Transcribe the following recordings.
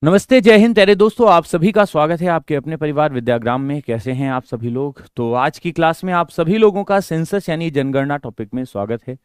नमस्ते, जय हिंद प्यारे दोस्तों। आप सभी का स्वागत है आपके अपने परिवार विद्याग्राम में। कैसे हैं आप सभी लोग? तो आज की क्लास में आप सभी लोगों का सेंसस यानी जनगणना टॉपिक में स्वागत है।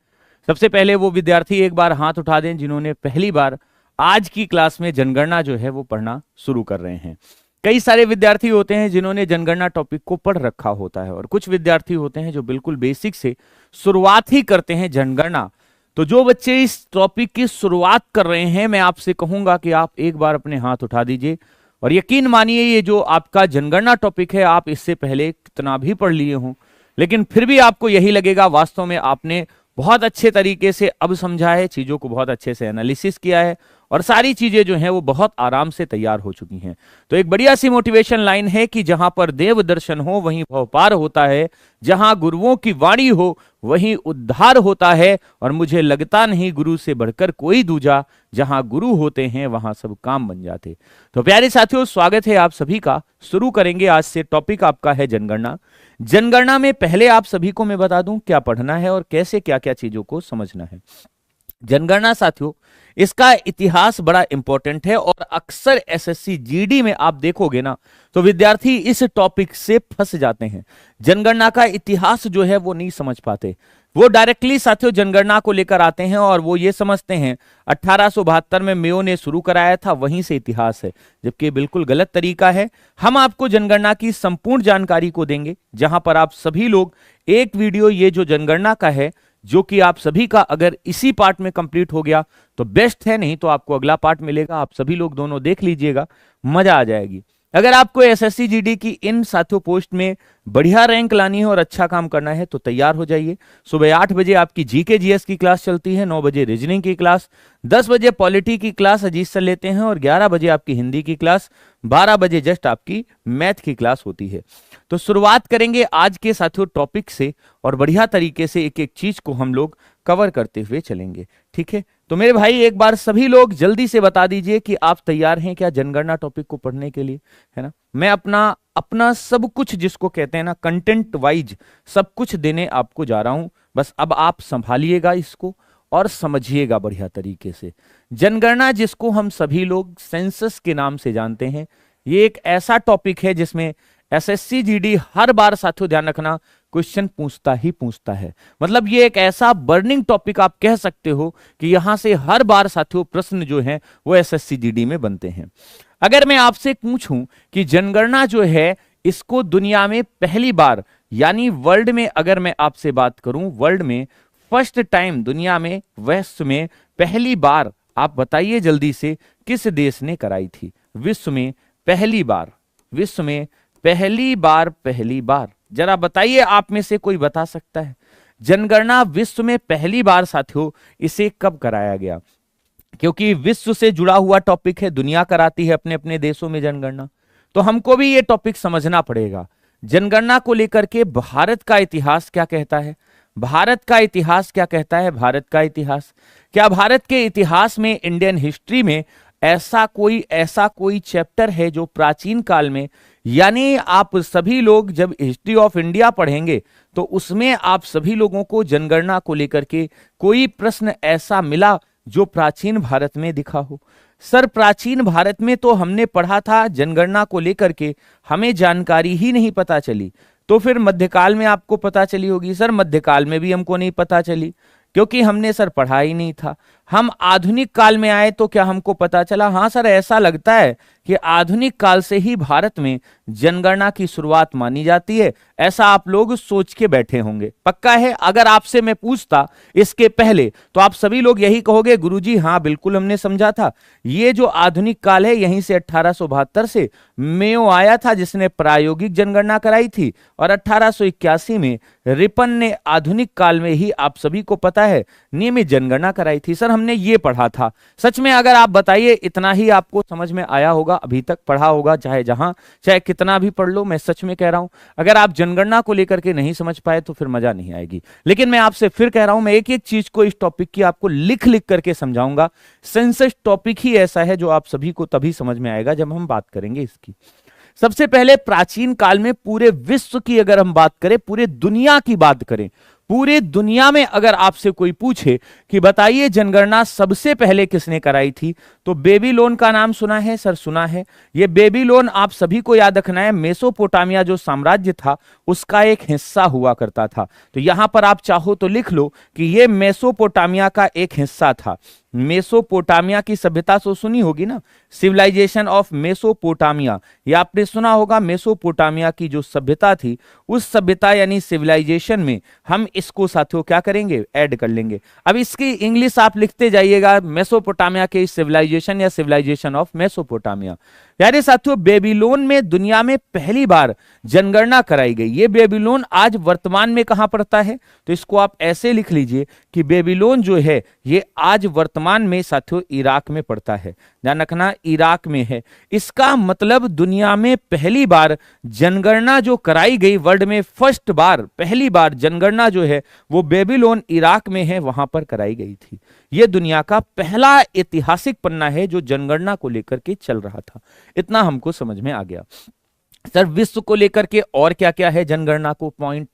सबसे पहले वो विद्यार्थी एक बार हाथ उठा दें जिन्होंने पहली बार आज की क्लास में जनगणना जो है वो पढ़ना शुरू कर रहे हैं। कई सारे विद्यार्थी होते हैं जिन्होंने जनगणना टॉपिक को पढ़ रखा होता है और कुछ विद्यार्थी होते हैं जो बिल्कुल बेसिक से शुरुआत ही करते हैं जनगणना। तो जो बच्चे इस टॉपिक की शुरुआत कर रहे हैं, मैं आपसे कहूंगा कि आप एक बार अपने हाथ उठा दीजिए और यकीन मानिए ये जो आपका जनगणना टॉपिक है, आप इससे पहले कितना भी पढ़ लिए हों, लेकिन फिर भी आपको यही लगेगा वास्तव में आपने बहुत अच्छे तरीके से अब समझा है, चीजों को बहुत अच्छे से एनालिसिस किया है और सारी चीजें जो हैं वो बहुत आराम से तैयार हो चुकी हैं। तो एक बढ़िया सी मोटिवेशन लाइन है कि जहां पर देव दर्शन हो वहीं भव पार होता है, जहां गुरुओं की वाणी हो वहीं उद्धार होता है, और मुझे लगता नहीं गुरु से बढ़कर कोई दूजा, जहां गुरु होते हैं वहां सब काम बन जाते। तो प्यारे साथियों, स्वागत है आप सभी का। शुरू करेंगे आज से। टॉपिक आपका है जनगणना। जनगणना में पहले आप सभी को मैं बता दूं क्या पढ़ना है और कैसे क्या क्या चीजों को समझना है। जनगणना साथियों, इसका इतिहास बड़ा इंपॉर्टेंट है और अक्सर एसएससी जीडी में आप देखोगे ना तो विद्यार्थी इस टॉपिक से फंस जाते हैं। जनगणना का इतिहास जो है वो नहीं समझ पाते। वो डायरेक्टली साथियों जनगणना को लेकर आते हैं और वो ये समझते हैं 1872 में मेयो ने शुरू कराया था, वहीं से इतिहास है, जबकि बिल्कुल गलत तरीका है। हम आपको जनगणना की संपूर्ण जानकारी को देंगे, जहां पर आप सभी लोग एक वीडियो ये जो जनगणना का है, जो कि आप सभी का अगर इसी पार्ट में कंप्लीट हो गया तो बेस्ट है, नहीं तो आपको अगला पार्ट मिलेगा। आप सभी लोग दोनों देख लीजिएगा, मजा आ जाएगी। अगर आपको एसएससी जीडी की इन साथियों पोस्ट में बढ़िया रैंक लानी है और अच्छा काम करना है तो तैयार हो जाइए। सुबह 8 बजे आपकी जीके जीएस की क्लास चलती है, 9 बजे रीजनिंग की क्लास, 10 बजे पॉलिटी की क्लास अजीत सर लेते हैं और 11 बजे आपकी हिंदी की क्लास, 12 बजे जस्ट आपकी मैथ की क्लास होती है। तो शुरुआत करेंगे आज के साथियों टॉपिक से और बढ़िया तरीके से एक एक चीज को हम लोग कवर करते हुए चलेंगे, ठीक है? तो मेरे भाई एक बार सभी लोग जल्दी से बता दीजिए कि आप तैयार हैं क्या जनगणना टॉपिक को पढ़ने के लिए, है ना? मैं अपना सब कुछ जिसको कहते हैं ना कंटेंट वाइज सब कुछ देने आपको जा रहा हूं। बस अब आप संभालिएगा इसको और समझिएगा बढ़िया तरीके से। जनगणना जिसको हम सभी लोग सेंसस के नाम से जानते हैं, ये एक ऐसा टॉपिक है जिसमें एसएससी जीडी हर बार साथियों ध्यान रखना क्वेश्चन पूछता ही पूछता है। मतलब ये एक ऐसा बर्निंग टॉपिक आप कह सकते हो कि यहां से हर बार साथियों प्रश्न जो हैं वो एसएससी जीडी में बनते हैं। अगर मैं आपसे पूछूं कि जनगणना जो है इसको दुनिया में पहली बार यानी वर्ल्ड में, अगर मैं आपसे बात करूं वर्ल्ड में फर्स्ट टाइम दुनिया में विश्व में पहली बार, आप बताइए जल्दी से किस देश ने कराई थी? विश्व में पहली बार, विश्व में पहली बार जरा बताइए, आप में से कोई बता सकता है? जनगणना विश्व में पहली बार साथियों इसे कब कराया गया? क्योंकि विश्व से जुड़ा हुआ टॉपिक है, दुनिया कराती है अपने अपने देशों में जनगणना, तो हमको भी ये टॉपिक समझना पड़ेगा। जनगणना को लेकर के भारत का इतिहास क्या कहता है? भारत का इतिहास क्या कहता है? भारत का इतिहास, क्या भारत के इतिहास में, इंडियन हिस्ट्री में ऐसा कोई चैप्टर है जो प्राचीन काल में, यानी आप सभी लोग जब हिस्ट्री ऑफ इंडिया पढ़ेंगे तो उसमें आप सभी लोगों को जनगणना को लेकर के कोई प्रश्न ऐसा मिला जो प्राचीन भारत में दिखा हो? सर प्राचीन भारत में तो हमने पढ़ा था जनगणना को लेकर के, हमें जानकारी ही नहीं पता चली। तो फिर मध्यकाल में आपको पता चली होगी। सर मध्यकाल में भी हमको नहीं पता चली क्योंकि हमने सर पढ़ा ही नहीं था। हम आधुनिक काल में आए तो क्या हमको पता चला? हाँ सर, ऐसा लगता है कि आधुनिक काल से ही भारत में जनगणना की शुरुआत मानी जाती है, ऐसा आप लोग सोच के बैठे होंगे। पक्का है? अगर आपसे मैं पूछता इसके पहले तो आप सभी लोग यही कहोगे गुरुजी हाँ बिल्कुल हमने समझा था। ये जो आधुनिक काल है यहीं से 1872 से मेयो आया था जिसने प्रायोगिक जनगणना कराई थी और 1881 में रिपन ने आधुनिक काल में ही, आप सभी को पता है, नियमित जनगणना कराई थी। सर हमने ये पढ़ा था। सच में अगर आप बताइए इतना ही आपको समझ में आया होगा, अभी तक पढ़ा होगा, चाहे जहां चाहे कितना भी पढ़ लो, मैं सच में कह रहा हूं। अगर आप जनगणना को लेकर के नहीं समझ पाए तो फिर मजा नहीं आएगी। लेकिन मैं आपसे फिर कह रहा हूं, मैं एक एक चीज को इस टॉपिक की आपको लिख लिख करके समझाऊंगा। सेंसस टॉपिक ही ऐसा है जो आप सभी को तभी समझ में आएगा जब हम बात करेंगे इसकी। सबसे पहले प्राचीन काल में पूरे विश्व की अगर हम बात करें, पूरे दुनिया की बात करें, पूरे दुनिया में अगर आपसे कोई पूछे कि बताइए जनगणना सबसे पहले किसने कराई थी, तो बेबीलोन का नाम सुना है सर? सुना है। ये बेबीलोन आप सभी को याद रखना है, मेसोपोटामिया जो साम्राज्य था उसका एक हिस्सा हुआ करता था। तो यहां पर आप चाहो तो लिख लो कि ये मेसोपोटामिया का एक हिस्सा था। मेसोपोटामिया की सभ्यता तो सुनी होगी ना, सिविलाइजेशन ऑफ मेसोपोटामिया, ये आपने सुना होगा। मेसोपोटामिया की जो सभ्यता थी उस सभ्यता यानी सिविलाइजेशन में हम इसको साथियों क्या करेंगे, ऐड कर लेंगे। अब इसकी इंग्लिश आप लिखते जाइएगा, मेसोपोटामिया के सिविलाइजेशन या सिविलाइजेशन ऑफ मेसोपोटामिया। यानी साथियों बेबीलोन में दुनिया में पहली बार जनगणना कराई गई। ये बेबीलोन आज वर्तमान में कहां पड़ता है, तो इसको आप ऐसे लिख लीजिए कि बेबीलोन जो है ये आज वर्तमान में साथियों इराक में पड़ता है। ध्यान रखना, इराक में है। इसका मतलब दुनिया में पहली बार जनगणना जो कराई गई, वर्ल्ड में फर्स्ट बार, पहली बार जनगणना जो है वो बेबीलोन इराक में है, वहां पर कराई गई थी। यह दुनिया का पहला ऐतिहासिक पन्ना है जो जनगणना को लेकर के चल रहा था। इतना हमको समझ में आ गया। सर विश्व को लेकर के और क्या क्या है जनगणना को पॉइंट,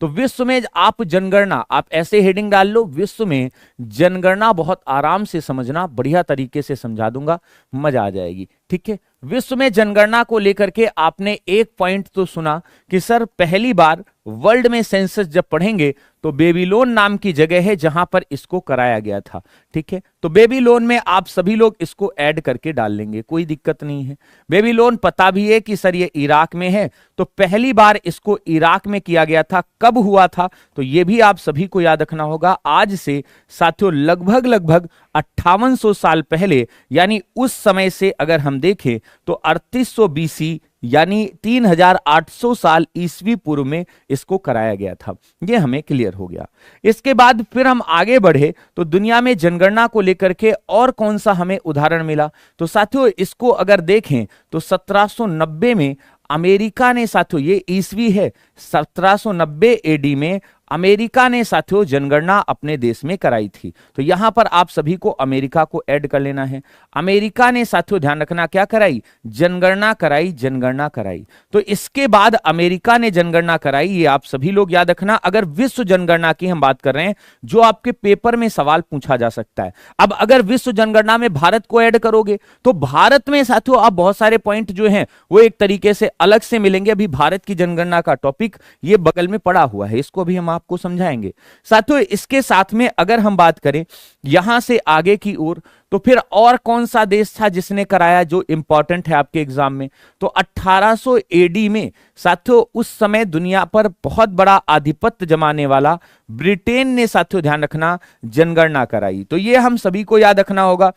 तो विश्व में आप जनगणना, आप ऐसे हेडिंग डाल लो, विश्व में जनगणना बहुत आराम से समझना, बढ़िया तरीके से समझा दूंगा, मजा आ जाएगी। ठीक है, विश्व में जनगणना को लेकर के आपने एक पॉइंट तो सुना कि सर पहली बार वर्ल्ड में सेंसस जब पढ़ेंगे तो बेबीलोन नाम की जगह है जहां पर इसको कराया गया था। ठीक है, तो बेबीलोन में आप सभी लोग इसको ऐड करके डाल लेंगे, कोई दिक्कत नहीं है। बेबीलोन पता भी है कि सर ये इराक में है, तो पहली बार इसको इराक में किया गया था। कब हुआ था, तो ये भी आप सभी को याद रखना होगा। आज से साथियों लगभग 5800 साल पहले, यानी उस समय से अगर हम देखें तो 3800 बीसी यानी 3800 साल ईसवी पूर्व में इसको कराया गया था। यह हमें क्लियर हो गया। इसके बाद फिर हम आगे बढ़े तो दुनिया में जनगणना को लेकर के और कौन सा हमें उदाहरण मिला, तो साथियों इसको अगर देखें तो 1790 में अमेरिका ने, साथियों ये ईसवी है, 1790 एडी में अमेरिका ने साथियों जनगणना अपने देश में कराई थी। तो यहां पर आप सभी को अमेरिका को ऐड कर लेना है। अमेरिका ने साथियों ध्यान रखना क्या कराई, जनगणना कराई, जनगणना कराई। तो इसके बाद अमेरिका ने जनगणना कराई, ये आप सभी लोग याद रखना। अगर विश्व जनगणना की हम बात कर रहे हैं, जो आपके पेपर में सवाल पूछा जा सकता है। अब अगर विश्व जनगणना में भारत को ऐड करोगे तो भारत में साथियों आप बहुत सारे पॉइंट जो हैं वो एक तरीके से अलग से मिलेंगे। अभी भारत की जनगणना का टॉपिक ये बगल में पड़ा हुआ है, इसको भी हम आपको समझाएंगे साथियों। इसके साथ में अगर हम बात करें यहां से आगे की ओर, तो फिर और कौन सा देश था जिसने कराया जो इंपॉर्टेंट है आपके एग्जाम में, तो 1800 एडी में साथियों उस समय दुनिया पर बहुत बड़ा आधिपत्य जमाने वाला ब्रिटेन ने साथियों ध्यान रखना जनगणना कराई। तो ये हम सभी को याद रखना होगा,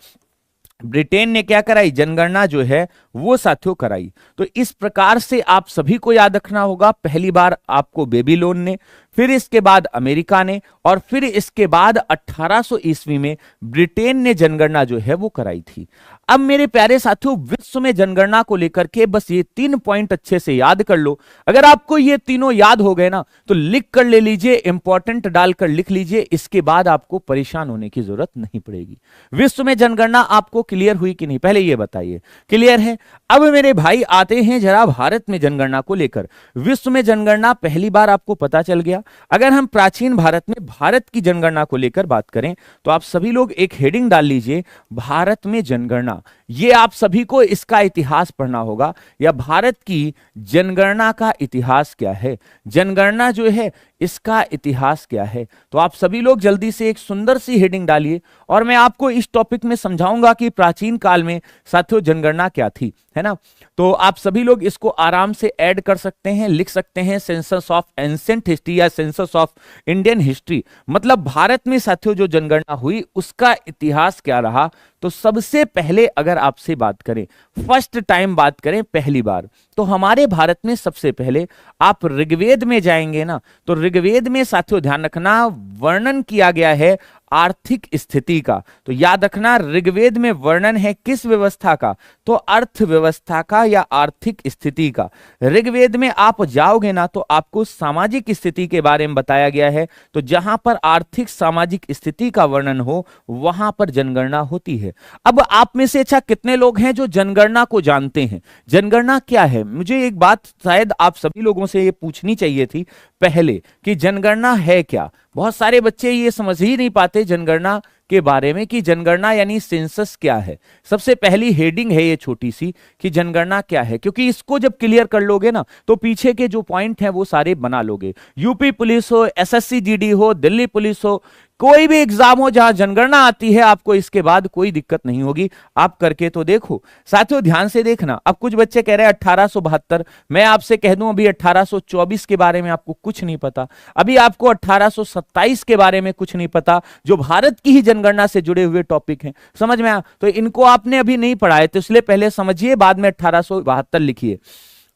ब्रिटेन ने क्या कराई, जनगणना जो है वो साथियों कराई। तो इस प्रकार से आप सभी को याद रखना होगा, पहली बार आपको बेबीलोन ने, फिर इसके बाद अमेरिका ने, और फिर इसके बाद 1800 ईस्वी में ब्रिटेन ने जनगणना जो है वो कराई थी। अब मेरे प्यारे साथियों विश्व में जनगणना को लेकर के बस ये 3 पॉइंट अच्छे से याद कर लो। अगर आपको ये तीनों याद हो गए ना तो लिख कर ले लीजिए, इंपॉर्टेंट डालकर लिख लीजिए, इसके बाद आपको परेशान होने की जरूरत नहीं पड़ेगी। विश्व में जनगणना आपको क्लियर हुई कि नहीं, पहले ये बताइए, क्लियर है। अब मेरे भाई आते हैं जरा भारत में जनगणना को लेकर। विश्व में जनगणना पहली बार आपको पता चल गया। अगर हम प्राचीन भारत में भारत की जनगणना को लेकर बात करें तो आप सभी लोग एक हेडिंग डाल लीजिए, भारत में जनगणना। ये आप सभी को इसका इतिहास पढ़ना होगा, या भारत की जनगणना का इतिहास क्या है, जनगणना जो है इसका इतिहास क्या है। तो आप सभी लोग जल्दी से एक सुंदर सी हेडिंग डालिए और मैं आपको इस टॉपिक में समझाऊंगा कि प्राचीन काल में साथियों जनगणना क्या थी, है ना। तो आप सभी लोग इसको आराम से ऐड कर सकते हैं, लिख सकते हैं सेंसस ऑफ एंशिएंट हिस्ट्री या सेंसस ऑफ इंडियन हिस्ट्री, मतलब भारत में साथियों जो जनगणना हुई उसका इतिहास क्या रहा। तो सबसे पहले अगर आपसे बात करें, फर्स्ट टाइम बात करें, पहली बार, तो हमारे भारत में सबसे पहले आप ऋग्वेद में जाएंगे ना, तो ऋग्वेद में साथियों ध्यान रखना वर्णन किया गया है आर्थिक स्थिति का। तो याद रखना, ऋग्वेद में वर्णन है किस व्यवस्था का? तो अर्थव्यवस्था का या आर्थिक स्थिति का। ऋग्वेद में आप जाओगे ना तो आपको सामाजिक स्थिति के बारे में बताया गया है। तो जहां पर आर्थिक सामाजिक स्थिति का वर्णन हो वहां पर जनगणना होती है। अब आप में से अच्छा कितने लोग हैं जो जनगणना को जानते हैं? जनगणना क्या है? मुझे एक बात शायद आप सभी लोगों से ये पूछनी चाहिए थी पहले कि जनगणना है क्या। बहुत सारे बच्चे ये समझ ही नहीं पाते जनगणना के बारे में कि जनगणना यानी सेंसस क्या है। सबसे पहली हेडिंग है ये छोटी सी कि जनगणना क्या है, क्योंकि इसको जब क्लियर कर लोगे ना तो पीछे के जो पॉइंट हैं वो सारे बना लोगे। यूपी पुलिस हो, एसएससी जीडी हो, दिल्ली पुलिस हो, कोई भी एग्जाम हो जहां जनगणना आती है आपको इसके बाद कोई दिक्कत नहीं होगी। आप करके तो देखो। साथियों ध्यान से देखना, अब कुछ बच्चे कह रहे हैं 1872, मैं आपसे कह दूं अभी 1824 के बारे में आपको कुछ नहीं पता, अभी आपको 1827 के बारे में कुछ नहीं पता, जो भारत की ही जनगणना से जुड़े हुए टॉपिक हैं। समझ में आया? तो इनको आपने अभी नहीं पढ़ाए तो इसलिए पहले समझिए, बाद में 1872 लिखिए।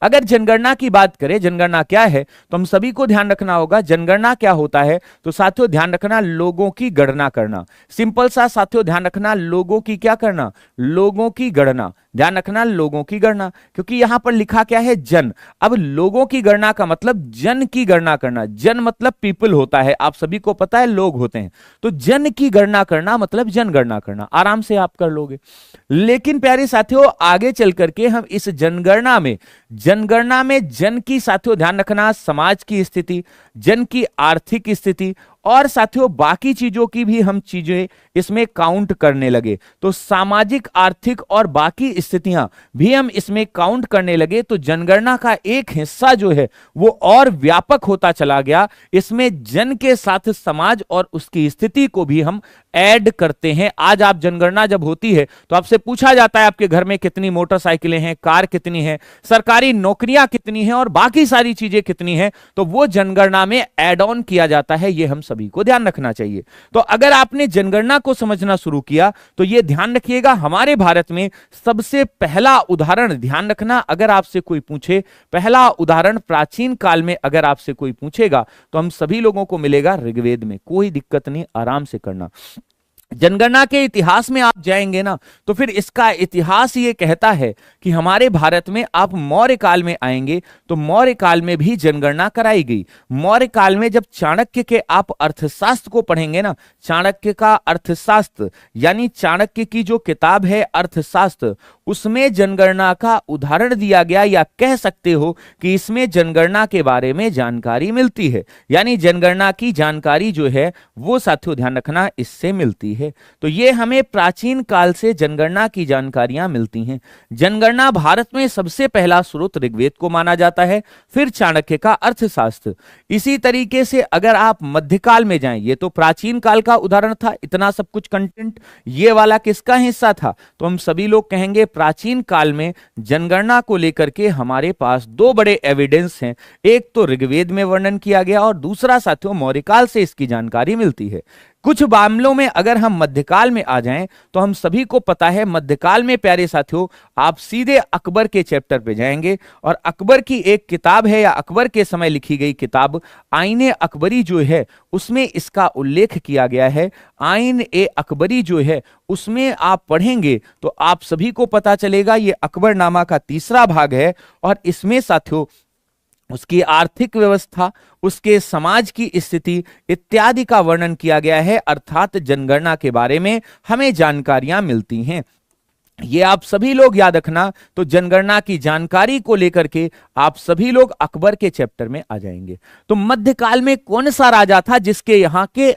अगर जनगणना की बात करें, जनगणना क्या है, तो हम सभी को ध्यान रखना होगा जनगणना क्या होता है। तो साथियों ध्यान रखना, लोगों की गणना करना। सिंपल सा साथियों ध्यान रखना, लोगों की क्या करना? लोगों की गणना। ध्यान रखना लोगों की गणना, क्योंकि यहां पर लिखा क्या है? जन। अब लोगों की गणना का मतलब जन की गणना करना। जन मतलब पीपल होता है, आप सभी को पता है लोग होते हैं। तो जन की गणना करना मतलब जनगणना करना, आराम से आप कर लोगे। लेकिन प्यारे साथियों आगे चल करके हम इस जनगणना में जन की साथियों ध्यान रखना समाज की स्थिति, जन की आर्थिक स्थिति और साथियों बाकी चीजों की भी हम चीजें इसमें काउंट करने लगे। तो सामाजिक, आर्थिक और बाकी स्थितियां भी हम इसमें काउंट करने लगे तो जनगणना का एक हिस्सा जो है वो और व्यापक होता चला गया। इसमें जन के साथ समाज और उसकी स्थिति को भी हम ऐड करते हैं। आज आप जनगणना जब होती है तो आपसे पूछा जाता है आपके घर में कितनी मोटरसाइकिलें हैं, कार कितनी है, सरकारी नौकरियां कितनी हैं और बाकी सारी चीजें कितनी हैं, तो वो जनगणना में ऐड ऑन किया जाता है। ये हम सभी को ध्यान रखना चाहिए। तो अगर आपने जनगणना को समझना शुरू किया तो ये ध्यान रखिएगा, हमारे भारत में सबसे पहला उदाहरण, ध्यान रखना अगर आपसे कोई पूछे पहला उदाहरण प्राचीन काल में अगर आपसे कोई पूछेगा तो हम सभी लोगों को मिलेगा ऋग्वेद में। कोई दिक्कत नहीं, आराम से करना। जनगणना के इतिहास में आप जाएंगे ना तो फिर इसका इतिहास ये कहता है कि हमारे भारत में आप मौर्य काल में आएंगे तो मौर्य काल में भी जनगणना कराई गई। मौर्य काल में जब चाणक्य के आप अर्थशास्त्र को पढ़ेंगे ना, चाणक्य का अर्थशास्त्र यानी चाणक्य की जो किताब है अर्थशास्त्र, उसमें जनगणना का उदाहरण दिया गया, या कह सकते हो कि इसमें जनगणना के बारे में जानकारी मिलती है। यानी जनगणना की जानकारी जो है वो साथियों ध्यान रखना इससे मिलती है। तो ये हमें प्राचीन काल से जनगणना की जानकारियां मिलती हैं। जनगणना भारत में सबसे पहला स्रोत ऋग्वेद को माना जाता है, फिर चाणक्य का अर्थशास्त्र। इसी तरीके से अगर आप मध्यकाल में जाएं, ये तो प्राचीन काल का उदाहरण था, इतना सब कुछ कंटेंट, ये वाला किसका हिस्सा था? तो हम सभी लोग कहेंगे प्राचीन काल में जनगणना को लेकर के हमारे पास दो बड़े एविडेंस हैं। एक तो ऋग्वेद में वर्णन किया गया और दूसरा साथियों मौर्य काल से इसकी जानकारी मिलती है। कुछ मामलों में अगर हम मध्यकाल में आ जाएं तो हम सभी को पता है मध्यकाल में प्यारे साथियों आप सीधे अकबर के चैप्टर पे जाएंगे और अकबर की एक किताब है या अकबर के समय लिखी गई किताब आईने अकबरी जो है उसमें इसका उल्लेख किया गया है। आईन ए अकबरी जो है उसमें आप पढ़ेंगे तो आप सभी को पता चलेगा ये अकबरनामा का तीसरा भाग है और इसमें साथियों उसकी आर्थिक व्यवस्था, उसके समाज की स्थिति इत्यादि का वर्णन किया गया है, अर्थात जनगणना के बारे में हमें जानकारियां मिलती हैं। ये आप सभी लोग याद रखना। तो जनगणना की जानकारी को लेकर के आप सभी लोग अकबर के चैप्टर में आ जाएंगे। तो मध्यकाल में कौन सा राजा था जिसके यहाँ के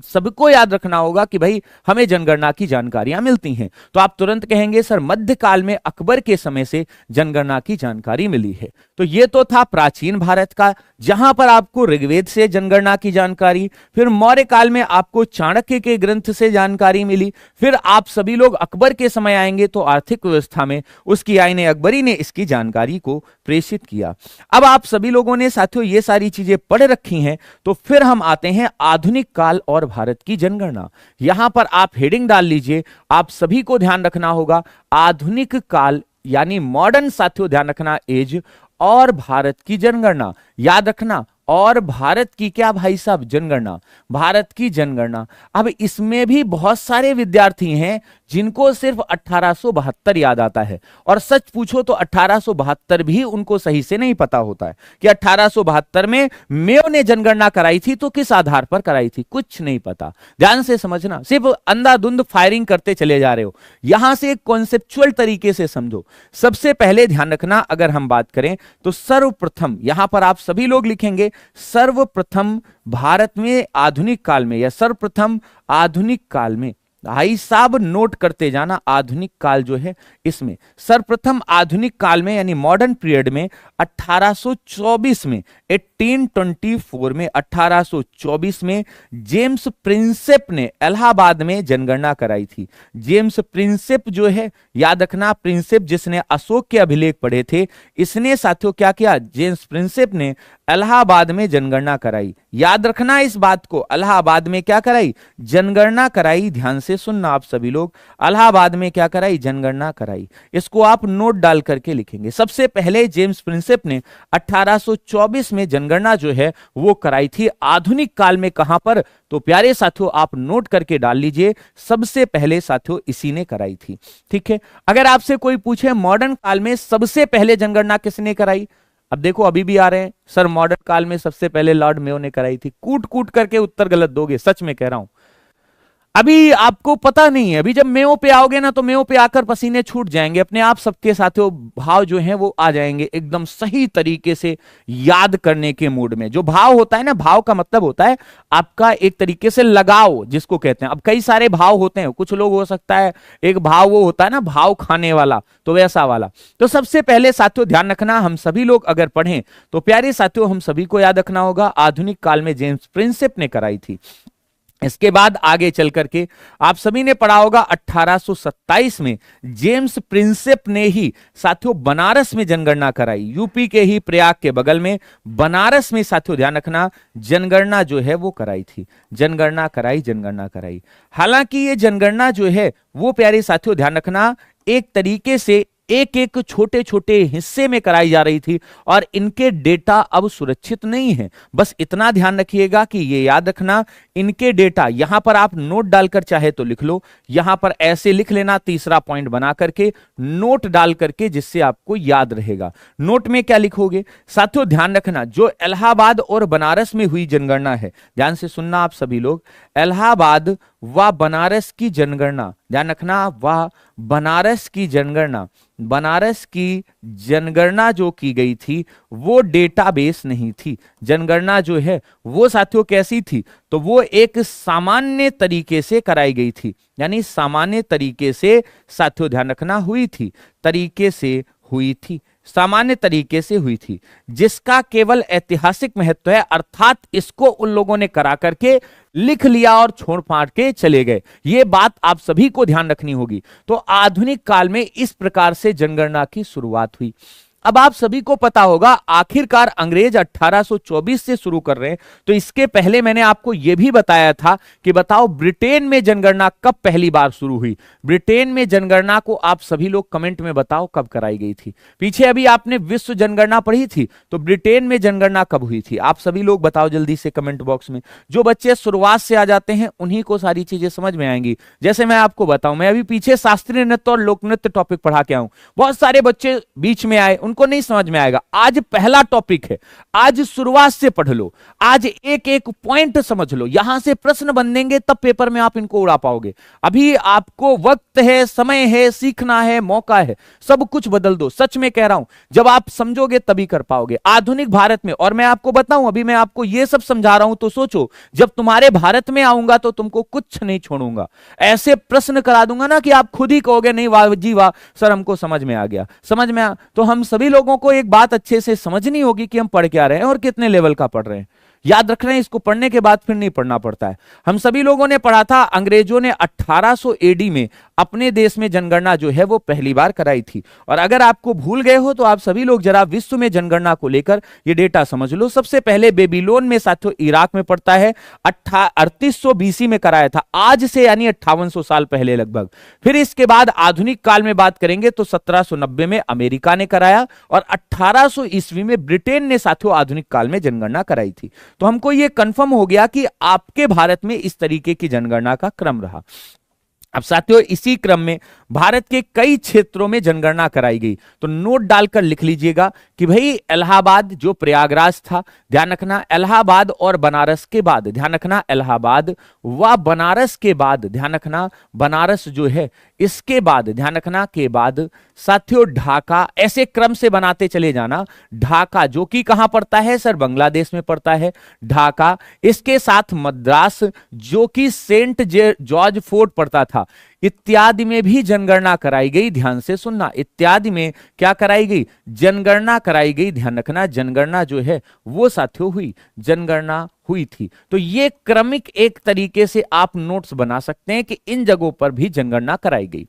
सबको याद रखना होगा कि भाई हमें जनगणना की जानकारियां मिलती हैं? तो आप तुरंत कहेंगे सर मध्यकाल में अकबर के समय से जनगणना की जानकारी मिली है। तो ये तो था प्राचीन भारत का, जहां पर आपको ऋग्वेद से जनगणना की जानकारी, फिर मौर्य काल में आपको चाणक्य के ग्रंथ से जानकारी मिली, फिर आप सभी लोग अकबर के समय आएंगे तो आर्थिक व्यवस्था में उसकी आईने अकबरी ने इसकी जानकारी को प्रेषित किया। अब आप सभी लोगों ने साथियों ये सारी चीजें पढ़ रखी हैं, तो फिर हम आते हैं आधुनिक काल और भारत की जनगणना। यहां पर आप हेडिंग डाल लीजिए, आप सभी को ध्यान रखना होगा आधुनिक काल यानी मॉडर्न, साथियों ध्यान रखना एज और भारत की जनगणना। याद रखना और भारत की क्या भाई साहब जनगणना, भारत की जनगणना। अब इसमें भी बहुत सारे विद्यार्थी हैं जिनको सिर्फ 1872 याद आता है, और सच पूछो तो 1872 भी उनको सही से नहीं पता होता है कि 1872 में मेयो ने जनगणना कराई थी तो किस आधार पर कराई थी, कुछ नहीं पता। ध्यान से समझना, सिर्फ अंधाधुंध फायरिंग करते चले जा रहे हो। यहां से एक कॉन्सेप्चुअल तरीके से समझो। सबसे पहले ध्यान रखना, अगर हम बात करें तो सर्वप्रथम, यहां पर आप सभी लोग लिखेंगे सर्वप्रथम भारत में आधुनिक काल में, या सर्वप्रथम आधुनिक काल में, भाई साहब नोट करते जाना, आधुनिक काल जो है इसमें सर्वप्रथम आधुनिक काल में यानी मॉडर्न पीरियड में 1824 में, 1824 में, 1824 में जेम्स प्रिंसेप ने इलाहाबाद में जनगणना कराई थी। जेम्स प्रिंसेप जो है, याद रखना, प्रिंसेप जिसने अशोक के अभिलेख पढ़े थे, इसने साथियों क्या किया, जेम्स प्रिंसेप ने इलाहाबाद में जनगणना कराई। याद रखना इस बात को, इलाहाबाद में क्या कराई, जनगणना कराई। ध्यान से सुनना आप सभी लोग, इलाहाबाद में क्या कराई, जनगणना कराई। इसको आप नोट डाल करके लिखेंगे। सबसे पहले जेम्स प्रिंसेप ने 1824 में जनगणना जो है वो कराई थी आधुनिक काल में। कहां पर, तो प्यारे साथियों आप नोट करके डाल लीजिए, सबसे पहले साथियों इसी ने कराई थी। ठीक है, अगर आपसे कोई पूछे मॉडर्न काल में सबसे पहले जनगणना किसने कराई, अब देखो अभी भी आ रहे हैं सर मॉडर्न काल में सबसे पहले लॉर्ड मेयो ने कराई थी। कूट कूट करके उत्तर गलत दोगे, सच में कह रहा हूं। अभी आपको पता नहीं है, अभी जब मेयो पे आओगे ना तो मेयो पे आकर पसीने छूट जाएंगे अपने आप, सबके साथियों भाव जो हैं वो आ जाएंगे एकदम सही तरीके से याद करने के मूड में। जो भाव होता है ना, भाव का मतलब होता है आपका एक तरीके से लगाव जिसको कहते हैं। अब कई सारे भाव होते हैं, कुछ लोग हो सकता है एक भाव वो होता है ना भाव खाने वाला, तो वैसा वाला। तो सबसे पहले साथियों ध्यान रखना, हम सभी लोग अगर पढ़ें तो प्यारे साथियों हम सभी को याद रखना होगा आधुनिक काल में जेम्स प्रिंसेप ने कराई थी। इसके बाद आगे चल करके आप सभी ने पढ़ा होगा 1827 में जेम्स प्रिंसेप ने ही साथियों बनारस में जनगणना कराई। यूपी के ही प्रयाग के बगल में बनारस में साथियों ध्यान रखना जनगणना जो है वो कराई थी, जनगणना कराई, जनगणना कराई। हालांकि ये जनगणना जो है वो प्यारे साथियों ध्यान रखना एक तरीके से एक एक छोटे छोटे हिस्से में कराई जा रही थी और इनके डेटा अब सुरक्षित नहीं है। बस इतना ध्यान रखिएगा कि ये याद रखना, इनके डेटा यहां पर आप नोट डालकर चाहे तो लिख लो, यहां पर ऐसे लिख लेना तीसरा पॉइंट बना करके, नोट डाल करके, जिससे आपको याद रहेगा। नोट में क्या लिखोगे साथियों, ध्यान रखना जो इलाहाबाद और बनारस में हुई जनगणना है, ध्यान से सुनना आप सभी लोग, इलाहाबाद व बनारस की जनगणना, ध्यान रखना वह बनारस की जनगणना, बनारस की जनगणना जो की गई थी वो डेटाबेस नहीं थी। जनगणना जो है वो साथियों कैसी थी, तो वो एक सामान्य तरीके से कराई गई थी, यानी सामान्य तरीके से साथियों ध्यान रखना हुई थी, तरीके से हुई थी, सामान्य तरीके से हुई थी, जिसका केवल ऐतिहासिक महत्व है, अर्थात इसको उन लोगों ने करा करके लिख लिया और छोड़ फाड़ के चले गए। ये बात आप सभी को ध्यान रखनी होगी। तो आधुनिक काल में इस प्रकार से जनगणना की शुरुआत हुई। अब आप सभी को पता होगा आखिरकार अंग्रेज 1824 से शुरू कर रहे हैं, तो इसके पहले मैंने आपको यह भी बताया था कि बताओ ब्रिटेन में जनगणना कब पहली बार शुरू हुई। ब्रिटेन में जनगणना को आप सभी लोग कमेंट में बताओ कब कराई गई थी। पीछे अभी आपने विश्व जनगणना पढ़ी थी, तो ब्रिटेन में जनगणना कब हुई थी, आप सभी लोग बताओ जल्दी से कमेंट बॉक्स में। जो बच्चे शुरुआत से आ जाते हैं उन्हीं को सारी चीजें समझ में आएंगी। जैसे मैं आपको बताऊं, मैं अभी पीछे शास्त्रीय नृत्य और लोक नृत्य टॉपिक पढ़ा के आऊं, बहुत सारे बच्चे बीच में आए, उनको नहीं समझ में आएगा। आज पहला टॉपिक है, आज शुरुआत से पढ़ लो, आज एक एक पॉइंट समझ लो, यहां से प्रश्न बनेंगे तब पेपर में आप इनको उड़ा पाओगे। अभी आपको वक्त है, समय है, सीखना है, मौका है, सब कुछ बदल दो। सच में कह रहा हूं, जब आप समझोगे तभी कर पाओगे। आधुनिक भारत में, और मैं आपको बताऊं अभी मैं आपको यह सब समझा रहा हूं, तो सोचो जब तुम्हारे भारत में आऊंगा तो तुमको कुछ नहीं छोड़ूंगा, ऐसे प्रश्न करा दूंगा ना कि आप खुद ही कहोगे नहीं वाह जी वाह सर हमको समझ में आ गया, समझ में आ। तो हम सभी लोगों को एक बात अच्छे से समझनी होगी कि हम पढ़ क्या रहे हैं और कितने लेवल का पढ़ रहे हैं। याद रखना है, इसको पढ़ने के बाद फिर नहीं पढ़ना पड़ता है। हम सभी लोगों ने पढ़ा था अंग्रेजों ने 1800 एडी में अपने देश में जनगणना जो है वो पहली बार कराई थी। और अगर आपको भूल गए हो तो आप सभी लोग जरा विश्व में जनगणना को लेकर ये डेटा समझ लो। सबसे पहले बेबीलोन में साथियों इराक में पड़ता है, 3800 बीसी में कराया था, आज से यानी 5800 साल पहले लगभग। फिर इसके बाद आधुनिक काल में बात करेंगे तो 1790 में अमेरिका ने कराया और 1800 ईस्वी में ब्रिटेन ने साथियों आधुनिक काल में जनगणना कराई थी। तो हमको यह कंफर्म हो गया कि आपके भारत में इस तरीके की जनगणना का क्रम रहा। अब साथियों इसी क्रम में भारत के कई क्षेत्रों में जनगणना कराई गई। तो नोट डालकर लिख लीजिएगा कि भाई इलाहाबाद जो प्रयागराज था, ध्यान रखना इलाहाबाद और बनारस के बाद, ध्यान रखना इलाहाबाद व बनारस के बाद, ध्यान रखना बनारस जो है इसके बाद, ध्यान रखना के बाद साथियों ढाका, ऐसे क्रम से बनाते चले जाना। ढाका जो कि कहां पड़ता है सर, बांग्लादेश में पड़ता है ढाका। इसके साथ मद्रास जो कि सेंट जॉर्ज फोर्ट पड़ता था, इत्यादि में भी जनगणना कराई गई। ध्यान से सुनना, इत्यादि में क्या कराई गई, जनगणना कराई गई। ध्यान रखना जनगणना जो है वो साथियों हुई, जनगणना हुई थी। तो ये क्रमिक एक तरीके से आप नोट्स बना सकते हैं कि इन जगहों पर भी जनगणना कराई गई।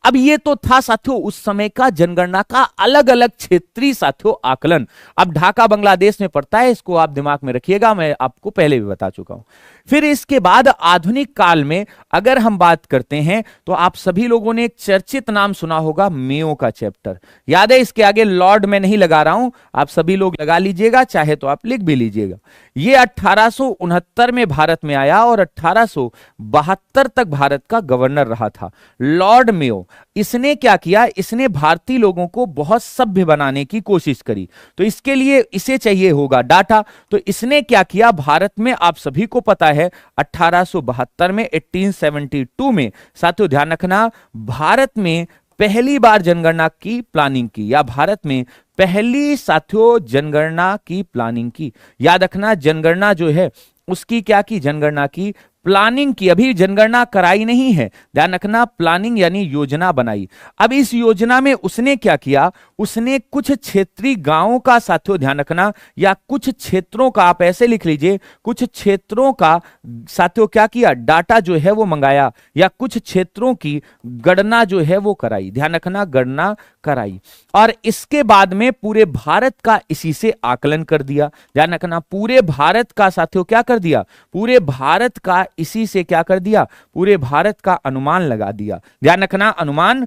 अब ये तो था साथियों उस समय का जनगणना का अलग अलग क्षेत्रीय साथियों आकलन। अब ढाका बांग्लादेश में पड़ता है, इसको आप दिमाग में रखिएगा, मैं आपको पहले भी बता चुका हूं। फिर इसके बाद आधुनिक काल में अगर हम बात करते हैं तो आप सभी लोगों ने एक चर्चित नाम सुना होगा, मेयो का चैप्टर। याद है, इसके आगे लॉर्ड में नहीं लगा रहा हूं, आप सभी लोग लगा लीजिएगा, चाहे तो आप लिख भी लीजिएगा। ये 1869 में भारत में आया और 1872 तक भारत का गवर्नर रहा था लॉर्ड मेयो। इसने क्या किया, इसने भारतीय लोगों को बहुत सभ्य बनाने की कोशिश करी। तो इसके लिए इसे चाहिए होगा डाटा। तो इसने क्या किया, भारत में आप सभी को पता है 1872 में 1872 में साथियों ध्यान रखना भारत में पहली बार जनगणना की प्लानिंग की, या भारत में पहली साथियों जनगणना की प्लानिंग की। याद रखना जनगणना जो है उसकी क्या की, जनगणना की प्लानिंग की, अभी जनगणना कराई नहीं है, ध्यान रखना प्लानिंग यानी योजना बनाई। अब इस योजना में उसने क्या किया, उसने कुछ क्षेत्रीय गांवों का साथियों ध्यान रखना, या कुछ क्षेत्रों का, आप ऐसे लिख लीजिए, कुछ क्षेत्रों का साथियों क्या किया, डाटा जो है वो मंगाया, या कुछ क्षेत्रों की गणना जो है वो कराई। ध्यान रखना गणना कराई और इसके बाद में पूरे भारत का इसी से आकलन कर दिया। ध्यान रखना पूरे भारत का साथियों क्या कर दिया, पूरे भारत का इसी से क्या कर दिया, पूरे भारत का अनुमान लगा दिया। ध्यान रखना अनुमान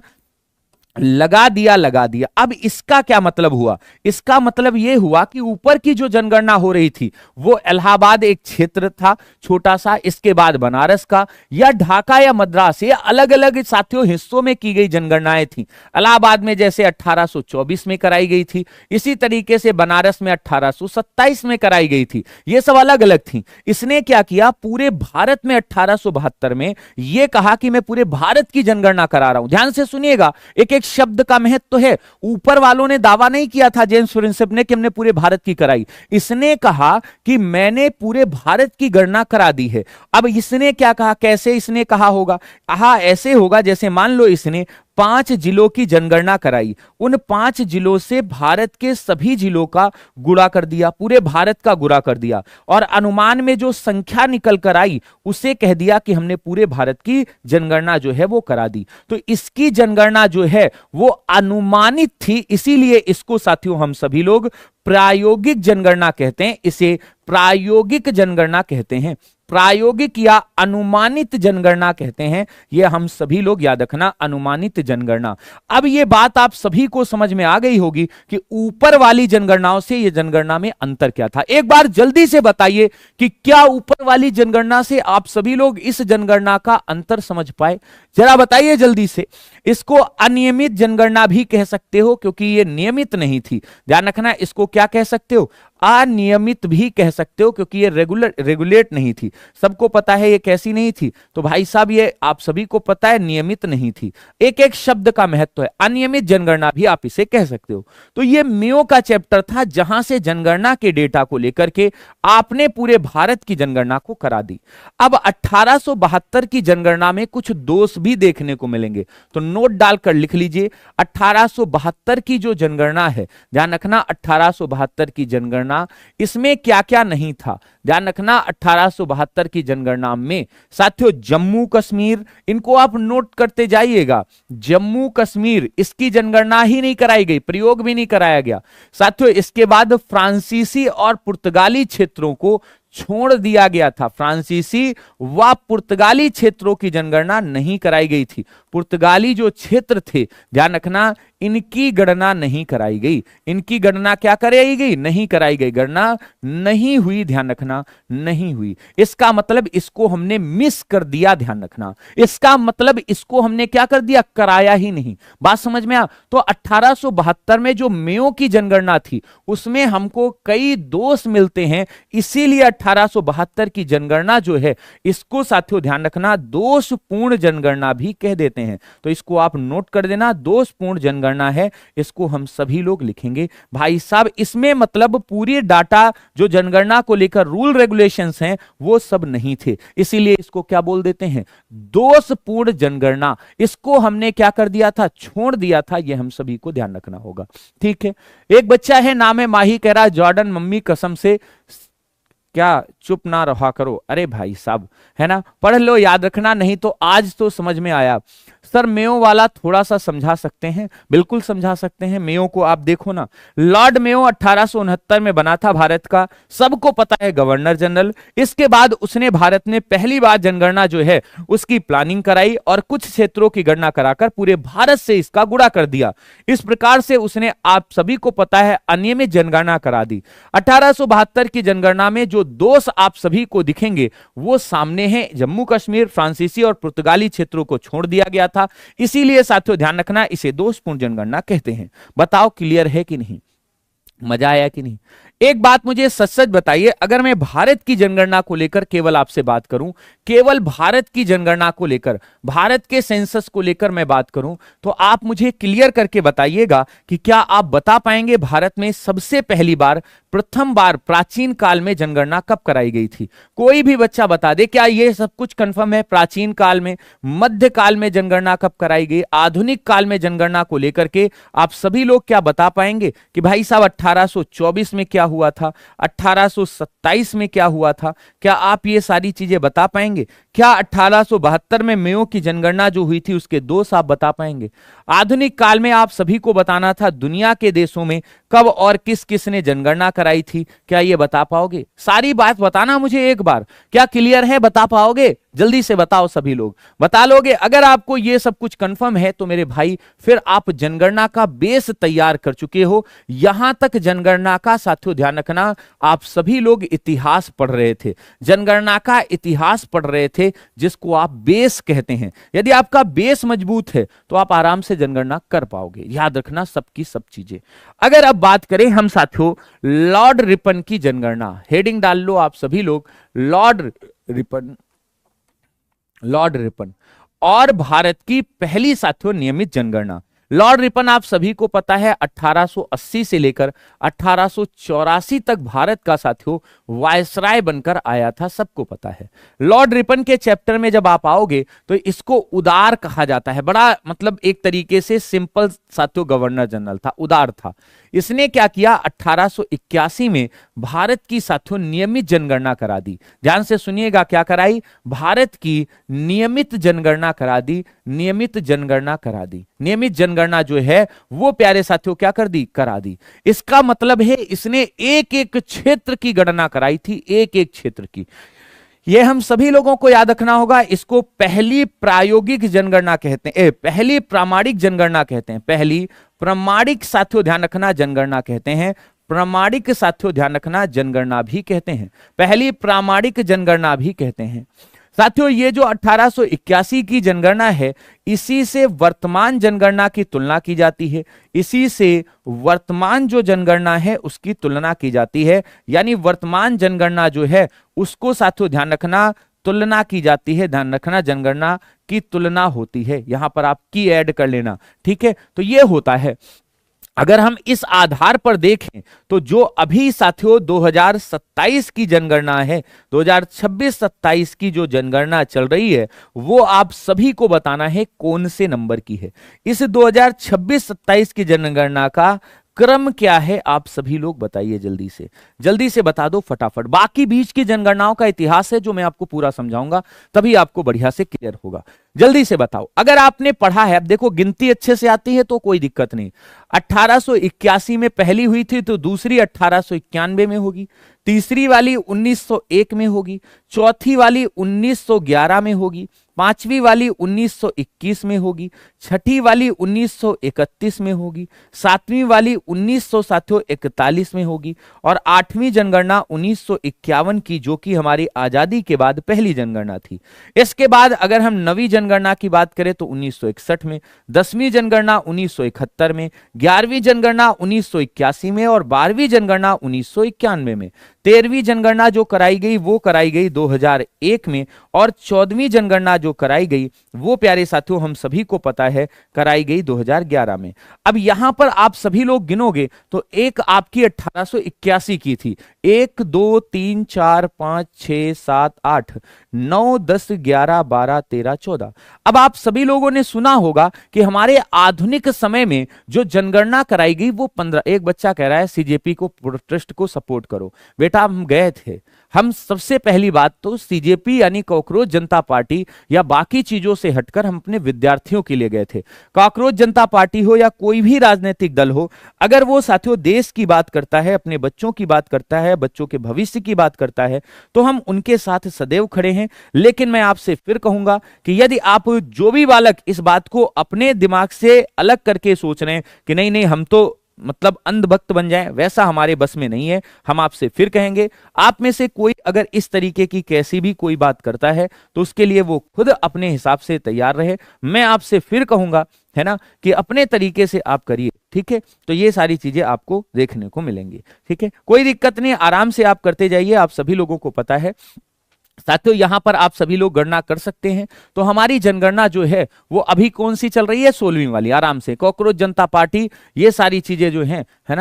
लगा दिया, लगा दिया। अब इसका क्या मतलब हुआ, इसका मतलब यह हुआ कि ऊपर की जो जनगणना हो रही थी वो इलाहाबाद एक क्षेत्र था छोटा सा, इसके बाद बनारस का या ढाका या मद्रास, ये अलग अलग साथियों हिस्सों में की गई जनगणनाएं थी। इलाहाबाद में जैसे 1824 में कराई गई थी, इसी तरीके से बनारस में 1827 में कराई गई थी, ये सब अलग अलग थी। इसने क्या किया, पूरे भारत में 1872 में यह कहा कि मैं पूरे भारत की जनगणना करा रहा हूं। ध्यान से सुनिएगा, एक शब्द का महत्व तो है। ऊपर वालों ने दावा नहीं किया था जेम्स प्रिंसेप ने कि हमने पूरे भारत की कराई, इसने कहा कि मैंने पूरे भारत की गणना करा दी है। अब इसने क्या कहा, कैसे इसने कहा होगा, ऐसे होगा जैसे मान लो इसने 5 जिलों की जनगणना कराई, उन 5 जिलों से भारत के सभी जिलों का गुणा कर दिया, पूरे भारत का गुणा कर दिया, और अनुमान में जो संख्या निकल कर आई उसे कह दिया कि हमने पूरे भारत की जनगणना जो है वो करा दी। तो इसकी जनगणना जो है वो अनुमानित थी, इसीलिए इसको साथियों हम सभी लोग प्रायोगिक जनगणना कहते हैं, इसे प्रायोगिक जनगणना कहते हैं, प्रायोगिक या अनुमानित जनगणना कहते हैं। यह हम सभी लोग याद रखना, अनुमानित जनगणना। अब यह बात आप सभी को समझ में आ गई होगी कि ऊपर वाली जनगणनाओं से यह जनगणना में अंतर क्या था। एक बार जल्दी से बताइए कि क्या ऊपर वाली जनगणना से आप सभी लोग इस जनगणना का अंतर समझ पाए, जरा बताइए जल्दी से। इसको अनियमित जनगणना भी कह सकते हो क्योंकि यह नियमित नहीं थी, ध्यान रखना। इसको क्या कह सकते हो, अनियमित भी कह सकते हो क्योंकि ये रेगुलेट नहीं थी। सबको पता है ये कैसी नहीं थी, तो भाई साहब ये आप सभी को पता है नियमित नहीं थी। एक एक शब्द का महत्व है, अनियमित जनगणना भी आप इसे कह सकते हो। तो ये मेयो का चैप्टर था जहां से जनगणना के डेटा को लेकर के आपने पूरे भारत की जनगणना को करा दी। अब 1872 की जनगणना में कुछ दोष भी देखने को मिलेंगे, तो नोट डालकर लिख लीजिए। 1872 की जो जनगणना है, ध्यान रखना 1872 की जनगणना जनगणना, इसमें क्या क्या नहीं था। ध्यान रखना 1872 की जनगणना में साथियों जम्मू कश्मीर, इनको आप नोट करते जाइएगा, जम्मू कश्मीर इसकी जनगणना ही नहीं कराई गई, प्रयोग भी नहीं कराया गया साथियों। इसके बाद फ्रांसीसी और पुर्तगाली क्षेत्रों को छोड़ दिया गया था, फ्रांसीसी व पुर्तगाली क्षेत्रों की जनगणना नहीं कराई गई थी। पुर्तगाली जो क्षेत्र थे, ध्यान रखना, इनकी गणना नहीं कराई गई, इनकी गणना क्या कराई गई, नहीं कराई गई, गणना नहीं हुई, ध्यान रखना नहीं हुई। इसका मतलब इसको हमने मिस कर दिया, ध्यान रखना, इसका मतलब इसको हमने क्या कर दिया, कराया ही नहीं। बात समझ में आ? तो 1872 में जो मेयो की जनगणना थी उसमें हमको कई दोष मिलते हैं, इसीलिए 1872 की जनगणना जो है इसको साथियों ध्यान रखना दोषपूर्ण जनगणना भी कह देते हैं। तो इसको आप नोट कर देना, दोषपूर्ण जनगणना है, इसको हम सभी लोग लिखेंगे भाई साहब। इसमें मतलब पूरी डाटा जो जनगणना को लेकर रूल रेगुलेशंस हैं वो सब नहीं थे, इसीलिए इसको क्या बोल देते हैं, दोषपूर्ण जनगणना। इसको हमने क्या कर दिया था, छोड़ दिया था, यह हम सभी को ध्यान रखना होगा। ठीक है, एक बच्चा है नाम है माही, कह रहा जॉर्डन मम्मी कसम से क्या चुप ना रहा करो। अरे भाई साहब, है ना, पढ़ लो, याद रखना, नहीं तो आज तो समझ में आया। सर मेयो वाला थोड़ा सा समझा सकते हैं? बिल्कुल समझा सकते हैं। मेयो को आप देखो ना, लॉर्ड मेयो 1869 में बना था भारत का, सबको पता है, गवर्नर जनरल। इसके बाद उसने भारत में पहली बार जनगणना जो है उसकी प्लानिंग कराई और कुछ क्षेत्रों की गणना कराकर पूरे भारत से इसका गुणा कर दिया। इस प्रकार से उसने, आप सभी को पता है, अनियमित जनगणना करा दी। 1872 की जनगणना में जो दोष आप सभी को दिखेंगे वो सामने हैं, जम्मू कश्मीर, फ्रांसीसी और पुर्तगाली क्षेत्रों को छोड़ दिया गया था, इसीलिए साथियों ध्यान रखना इसे दोषपूर्ण जनगणना कहते हैं। बताओ क्लियर है कि नहीं, मजा आया कि नहीं? एक बात मुझे सच सच बताइए, अगर मैं भारत की जनगणना को लेकर केवल आपसे बात करूं, केवल भारत की जनगणना को लेकर, भारत के सेंसस को लेकर मैं बात करूं, तो आप मुझे क्लियर करके बताइएगा कि क्या आप बता पाएंगे भारत में सबसे पहली बार, प्रथम बार प्राचीन काल में जनगणना कब कराई गई थी? कोई भी बच्चा बता दे, क्या ये सब कुछ कंफर्म है? प्राचीन काल में, मध्य काल में जनगणना कब कराई गई, आधुनिक काल में जनगणना को लेकर के आप सभी लोग क्या बता पाएंगे कि भाई साहब 1824 में क्या हुआ था, 1827 में क्या हुआ था? क्या आप ये सारी चीजें बता पाएंगे? क्या 1872 में मेयो की जनगणना जो हुई थी उसके दोष आप बता पाएंगे? आधुनिक काल में आप सभी को बताना था दुनिया के देशों में कब और किस किस ने जनगणना कराई थी, क्या ये बता पाओगे? सारी बात बताना मुझे एक बार, क्या क्लियर है, बता पाओगे? जल्दी से बताओ, सभी लोग बता लोगे? अगर आपको ये सब कुछ कंफर्म है तो मेरे भाई फिर आप जनगणना का बेस तैयार कर चुके हो। यहां तक जनगणना का साथियों ध्यान रखना, आप सभी लोग इतिहास पढ़ रहे थे, जनगणना का इतिहास पढ़ रहे थे, जिसको आप बेस कहते हैं। यदि आपका बेस मजबूत है तो आप आराम से जनगणना कर पाओगे, याद रखना सबकी सब चीजें। अगर अब बात करें हम साथियों लॉर्ड रिपन की जनगणना, हेडिंग डाल लो आप सभी लोग, लॉर्ड रिपन, लॉर्ड रिपन और भारत की पहली साथियों नियमित जनगणना। लॉर्ड रिपन आप सभी को पता है 1880 से लेकर 1884 तक भारत का साथियों वायसराय बनकर आया था, सबको पता है। लॉर्ड रिपन के चैप्टर में जब आप आओगे तो इसको उदार कहा जाता है, बड़ा मतलब एक तरीके से सिंपल साथियों गवर्नर जनरल था, उदार था। इसने क्या किया, 1881 में भारत की साथियों नियमित जनगणना करा दी। ध्यान से सुनिएगा, क्या कराई, भारत की नियमित जनगणना करा दी, नियमित जनगणना करा दी। नियमित जनगणना जो है वो प्यारे साथियों क्या कर दी, करा दी। इसका मतलब है इसने एक एक क्षेत्र की गणना कराई थी, एक एक क्षेत्र की। ये हम सभी लोगों को याद रखना होगा, इसको पहली प्रायोगिक जनगणना कहते हैं, पहली प्रामाणिक जनगणना कहते हैं, पहली प्रामाणिक साथियों ध्यान रखना जनगणना कहते हैं, प्रामाणिक साथियों ध्यान रखना जनगणना भी कहते हैं, पहली प्रामाणिक जनगणना भी कहते हैं। साथियों ये जो 1881 की जनगणना है, इसी से वर्तमान जनगणना की तुलना की जाती है, इसी से वर्तमान जो जनगणना है उसकी तुलना की जाती है, यानी वर्तमान जनगणना जो है उसको साथियों ध्यान रखना तुलना की जाती है, ध्यान रखना जनगणना की तुलना होती है। यहां पर आप की ऐड कर लेना, ठीक है। तो ये होता है। अगर हम इस आधार पर देखें तो जो अभी साथियों 2027 की जनगणना है, 2026-27 की जो जनगणना चल रही है, वो आप सभी को बताना है कौन से नंबर की है। इस 2026-27 की जनगणना का क्रम क्या है आप सभी लोग बताइए, जल्दी से बता दो फटाफट। बाकी बीच की जनगणनाओं का इतिहास है जो मैं आपको पूरा समझाऊंगा, तभी आपको बढ़िया से क्लियर होगा। जल्दी से बताओ, अगर आपने पढ़ा है, अब देखो गिनती अच्छे से आती है तो कोई दिक्कत नहीं। 1881 में पहली हुई थी तो दूसरी 1891 में होगी, तीसरी वाली 1901 में होगी, चौथी वाली 1911 में होगी, पांचवी वाली 1921 में होगी, छठी वाली 1931 में होगी, सातवीं वाली 1941 में होगी और आठवीं जनगणना 1951 की, जो कि हमारी आजादी के बाद पहली जनगणना थी। इसके बाद अगर हम नवी जनगणना की बात करें तो 1961 में, 10वीं जनगणना 1971 में, 11वीं जनगणना 1981 में और 12वीं जनगणना 1991 में। 13वीं जनगणना जो कराई गई वो कराई गई 2001 में और 14वीं जनगणना जो कराई गई वो प्यारे साथियों हम सभी को पता है कराई गई 2011 में। अब यहां पर आप सभी लोग गिनोगे तो एक आपकी 1881 की थी, 1 2 3 4 5 6 7 8 9 10 11 12 13 14। अब आप सभी लोगों ने सुना होगा कि हमारे आधुनिक समय में जो जनगणना कराई गई वो 15। एक बच्चा कह रहा है सीजेपी को ट्रस्ट को सपोर्ट करो। बेटा हम गए थे, हम सबसे पहली बात तो सीजेपी यानी कॉकरोच जनता पार्टी या बाकी चीजों से हटकर हम अपने विद्यार्थियों के लिए गए थे। कॉकरोच जनता पार्टी हो या कोई भी राजनीतिक दल हो, अगर वो साथियों देश की बात करता है, अपने बच्चों की बात करता है, बच्चों के भविष्य की बात करता है, तो हम उनके साथ सदैव खड़े हैं। लेकिन मैं आपसे फिर कहूंगा कि यदि आप जो भी बालक इस बात को अपने दिमाग से अलग करके सोच रहे हैं कि नहीं नहीं हम तो मतलब अंधभक्त बन जाएं, वैसा हमारे बस में नहीं है। हम आपसे फिर कहेंगे, आप में से कोई अगर इस तरीके की कैसी भी कोई बात करता है तो उसके लिए वो खुद अपने हिसाब से तैयार रहे। मैं आपसे फिर कहूंगा है ना कि अपने तरीके से आप करिए, ठीक है। तो ये सारी चीजें आपको देखने को मिलेंगी, ठीक है, कोई दिक्कत नहीं, आराम से आप करते जाइए। आप सभी लोगों को पता है साथियों, यहां पर आप सभी लोग गणना कर सकते हैं। तो हमारी जनगणना जो है वो अभी कौन सी चल रही है, 16वीं वाली। आराम से कॉकरोच जनता पार्टी, ये सारी चीजें जो हैं है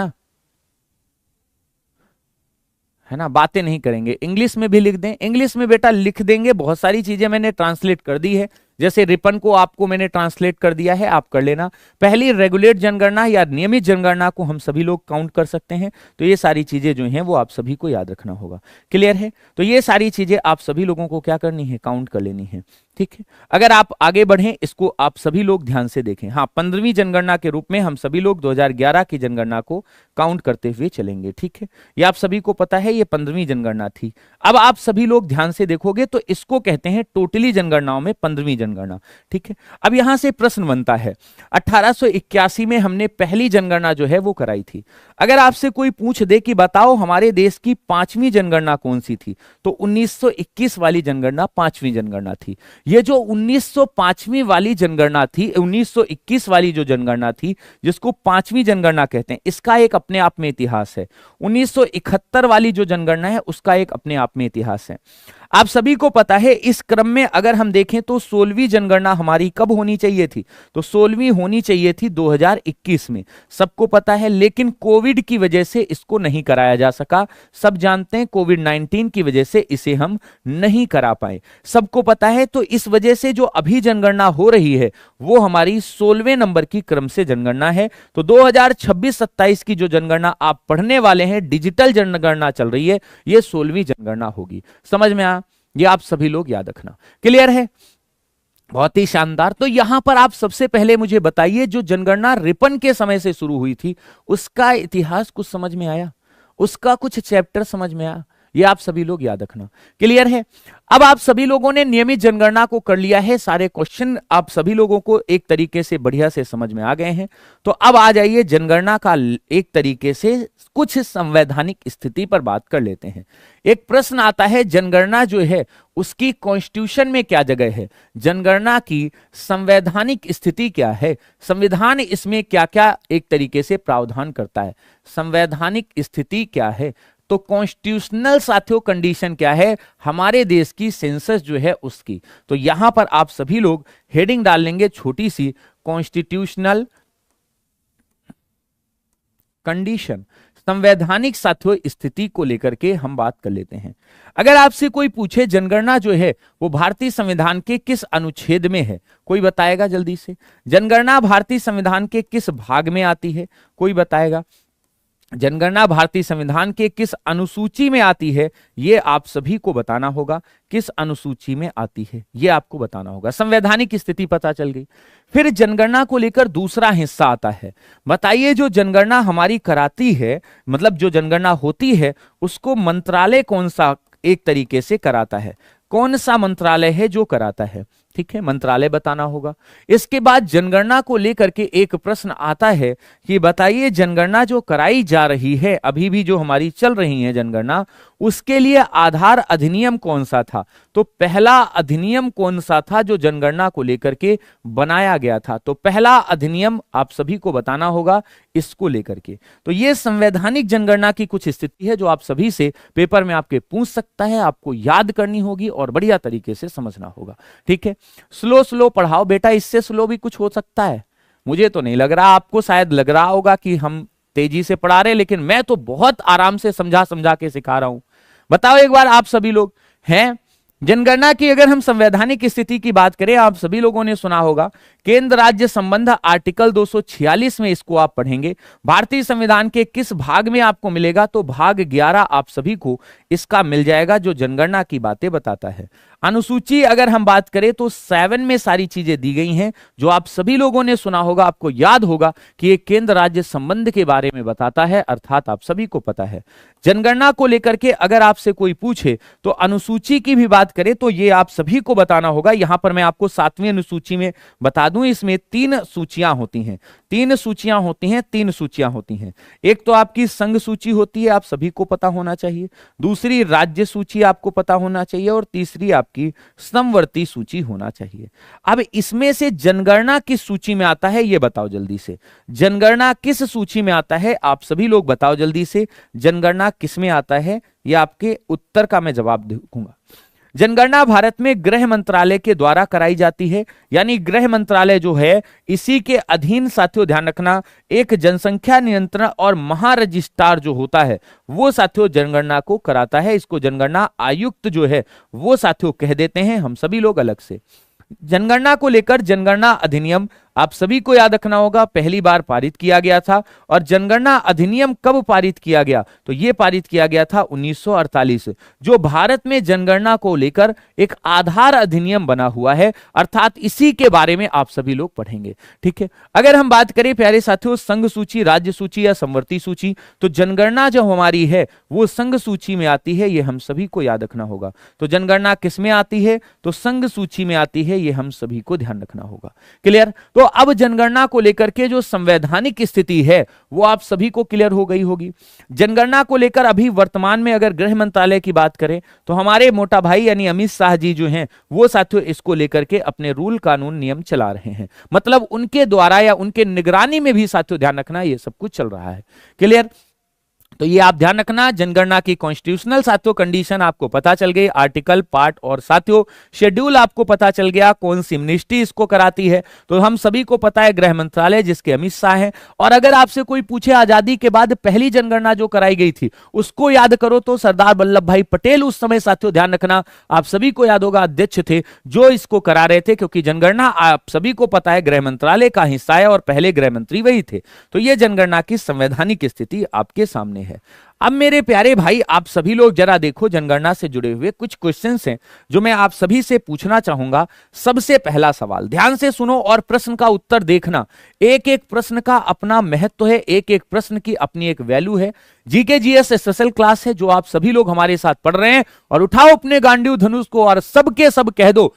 ना, बातें नहीं करेंगे। इंग्लिश में भी लिख दें, इंग्लिश में बेटा लिख देंगे, बहुत सारी चीजें मैंने ट्रांसलेट कर दी है। जैसे रिपन को आपको मैंने ट्रांसलेट कर दिया है, आप कर लेना। पहली रेगुलेट जनगणना या नियमित जनगणना को हम सभी लोग काउंट कर सकते हैं। तो ये सारी चीजें जो हैं वो आप सभी को याद रखना होगा। क्लियर है? तो ये सारी चीजें आप सभी लोगों को क्या करनी है, काउंट कर लेनी है, ठीक है। अगर आप आगे बढ़ें, इसको आप सभी लोग ध्यान से देखें। हाँ, 15वीं जनगणना के रूप में हम सभी लोग 2011 की जनगणना को काउंट करते हुए चलेंगे, ठीक है। ये आप सभी को पता है, ये 15वीं जनगणना थी। अब आप सभी लोग ध्यान से देखोगे तो इसको कहते हैं टोटली जनगणनाओं में 15वीं जनगणना, ठीक है। अब यहां से प्रश्न बनता है, 1881 में हमने पहली जनगणना जो है वो कराई थी। अगर आपसे कोई पूछ दे कि बताओ हमारे देश की 5वीं जनगणना कौन सी थी, तो 1921 वाली जनगणना 5वीं जनगणना थी। ये जो 1905वीं वाली जनगणना थी, 1921 वाली जो जनगणना थी जिसको 5वीं जनगणना कहते हैं, इसका एक अपने आप में इतिहास है। 1971 वाली जो जनगणना है उसका एक अपने आप में इतिहास है। आप सभी को पता है, इस क्रम में अगर हम देखें तो 16वीं जनगणना हमारी कब होनी चाहिए थी, तो 16वीं होनी चाहिए थी 2021 में, सबको पता है। लेकिन कोविड की वजह से इसको नहीं कराया जा सका। सब जानते हैं कोविड-19 की वजह से इसे हम नहीं करा पाए, सबको पता है। तो इस वजह से जो अभी जनगणना हो रही है वो हमारी 16वें नंबर की क्रम से जनगणना है। तो 2026-27 की जो जनगणना आप पढ़ने वाले हैं, डिजिटल जनगणना चल रही है, ये 16वीं जनगणना होगी। समझ में आ? ये आप सभी लोग याद रखना। क्लियर है? बहुत ही शानदार। तो यहां पर आप सबसे पहले मुझे बताइए, जो जनगणना रिपन के समय से शुरू हुई थी उसका इतिहास कुछ समझ में आया, उसका कुछ चैप्टर समझ में आया? ये आप सभी लोग याद रखना। क्लियर है? अब आप सभी लोगों ने नियमित जनगणना को कर लिया है, सारे क्वेश्चन आप सभी लोगों को एक तरीके से बढ़िया से समझ में आ गए हैं। तो अब आ जाइए जनगणना का एक तरीके से कुछ संवैधानिक स्थिति पर बात कर लेते हैं। एक प्रश्न आता है, जनगणना जो है उसकी कॉन्स्टिट्यूशन में क्या जगह है, जनगणना की संवैधानिक स्थिति क्या है, संविधान इसमें क्या क्या एक तरीके से प्रावधान करता है, संवैधानिक स्थिति क्या है। तो कॉन्स्टिट्यूशनल साथियों कंडीशन क्या है हमारे देश की, सेंसस जो है उसकी। तो यहां पर आप सभी लोग हेडिंग डाल लेंगे छोटी सी, कॉन्स्टिट्यूशनल कंडीशन। संवैधानिक साथियों स्थिति को लेकर के हम बात कर लेते हैं। अगर आपसे कोई पूछे जनगणना जो है वो भारतीय संविधान के किस अनुच्छेद में है, कोई बताएगा जल्दी से? जनगणना भारतीय संविधान के किस भाग में आती है, कोई बताएगा? जनगणना भारतीय संविधान के किस अनुसूची में आती है, ये आप सभी को बताना होगा। किस अनुसूची में आती है ये आपको बताना होगा। संवैधानिक स्थिति पता चल गई। फिर जनगणना को लेकर दूसरा हिस्सा आता है। बताइए जो जनगणना हमारी कराती है, मतलब जो जनगणना होती है, उसको मंत्रालय कौन सा एक तरीके से कराता है, कौन सा मंत्रालय है जो कराता है? ठीक है, मंत्रालय बताना होगा। इसके बाद जनगणना को लेकर के एक प्रश्न आता है कि बताइए जनगणना जो कराई जा रही है, अभी भी जो हमारी चल रही है जनगणना, उसके लिए आधार अधिनियम कौन सा था? तो पहला अधिनियम कौन सा था जो जनगणना को लेकर के बनाया गया था? तो पहला अधिनियम आप सभी को बताना होगा इसको लेकर के। तो ये संवैधानिक जनगणना की कुछ स्थिति है जो आप सभी से पेपर में आपके पूछ सकता है, आपको याद करनी होगी और बढ़िया तरीके से समझना होगा। ठीक है, स्लो स्लो पढ़ाओ बेटा, इससे स्लो भी कुछ हो सकता है? मुझे तो नहीं लग रहा, आपको शायद लग रहा होगा कि हम तेजी से पढ़ा रहे, लेकिन मैं तो बहुत आराम से समझा समझा के सिखा रहा हूं। बताओ एक बार आप सभी लोग हैं जनगणना की अगर हम संवैधानिक स्थिति की बात करें, आप सभी लोगों ने सुना होगा केंद्र राज्य संबंध आर्टिकल 246 में इसको आप पढ़ेंगे। भारतीय संविधान के किस भाग में आपको मिलेगा? तो भाग 11 आप सभी को इसका मिल जाएगा जो जनगणना की बातें बताता है। अनुसूची अगर हम बात करें तो 7 में सारी चीजें दी गई हैं जो आप सभी लोगों ने सुना होगा, आपको याद होगा कि ये केंद्र राज्य संबंध के बारे में बताता है, अर्थात आप सभी को पता है। जनगणना को लेकर के अगर आपसे कोई पूछे तो अनुसूची की भी बात करें तो ये आप सभी को बताना होगा। यहां पर मैं आपको 7वीं अनुसूची में बता दूं, इसमें 3 सूचियां होती हैं। 3 सूचियां होती हैं, 3 सूचियां होती हैं। एक तो आपकी संघ सूची होती है, आप सभी को पता होना चाहिए। दूसरी राज्य सूची आपको पता होना चाहिए और तीसरी आपकी समवर्ती सूची होना चाहिए। अब इसमें से जनगणना किस सूची में आता है ये बताओ जल्दी से। जनगणना किस सूची में आता है आप सभी लोग बताओ जल्दी से। जनगणना किस में आता है ये आपके उत्तर का मैं जवाब दूंगा। जनगणना भारत में गृह मंत्रालय के द्वारा कराई जाती है, यानी गृह मंत्रालय जो है इसी के अधीन साथियों ध्यान रखना एक जनसंख्या नियंत्रण और महारजिस्ट्रार जो होता है वो साथियों जनगणना को कराता है। इसको जनगणना आयुक्त जो है वो साथियों कह देते हैं हम सभी लोग अलग से। जनगणना को लेकर जनगणना अधिनियम आप सभी को याद रखना होगा, पहली बार पारित किया गया था। और जनगणना अधिनियम कब पारित किया गया? तो यह पारित किया गया था 1948, जो भारत में जनगणना को लेकर एक आधार अधिनियम बना हुआ है, अर्थात इसी के बारे में आप सभी लोग पढ़ेंगे। ठीक है, अगर हम बात करें प्यारे साथियों संघ सूची, राज्य सूची या समवर्ती सूची, तो जनगणना जो हमारी है वो संघ सूची में आती है, ये हम सभी को याद रखना होगा। तो जनगणना किस में आती है? तो संघ सूची में आती है, ये हम सभी को ध्यान रखना होगा। क्लियर? तो अब जनगणना को लेकर के जो संवैधानिक स्थिति है वो आप सभी को क्लियर हो गई होगी। जनगणना को लेकर अभी वर्तमान में अगर गृह मंत्रालय की बात करें तो हमारे मोटा भाई यानी अमित शाह जी जो हैं वो साथियों इसको लेकर के अपने रूल कानून नियम चला रहे हैं, मतलब उनके द्वारा या उनके निगरानी में भी साथियों ध्यान रखना ये सब कुछ चल रहा है। क्लियर? तो ये आप ध्यान रखना, जनगणना की कॉन्स्टिट्यूशनल साथियों कंडीशन आपको पता चल गई, आर्टिकल पार्ट और साथियों शेड्यूल आपको पता चल गया, कौन सी मिनिस्ट्री इसको कराती है। तो हम सभी को पता है गृह मंत्रालय जिसके अमित शाह हैं। और अगर आपसे कोई पूछे आजादी के बाद पहली जनगणना जो कराई गई थी उसको याद करो तो सरदार वल्लभ भाई पटेल उस समय साथियों ध्यान रखना आप सभी को याद होगा अध्यक्ष थे जो इसको करा रहे थे, क्योंकि जनगणना आप सभी को पता है गृह मंत्रालय का हिस्सा है और पहले गृह मंत्री वही थे। तो यह जनगणना की संवैधानिक स्थिति आपके सामने है। अब मेरे प्यारे भाई आप सभी लोग जरा देखो, जनगणना से जुड़े हुए कुछ क्वेश्चंस हैं जो मैं आप सभी से पूछना चाहूंगा। सबसे पहला सवाल ध्यान से सुनो और प्रश्न का उत्तर देखना। एक एक प्रश्न का अपना महत्व है, एक एक प्रश्न की अपनी एक वैल्यू है। जीके जीएस स्पेशल क्लास है जो आप सभी लोग हमारे साथ पढ़ रहे हैं, और उठाओ अपने गांडीव धनुष को और सबके सब कह दो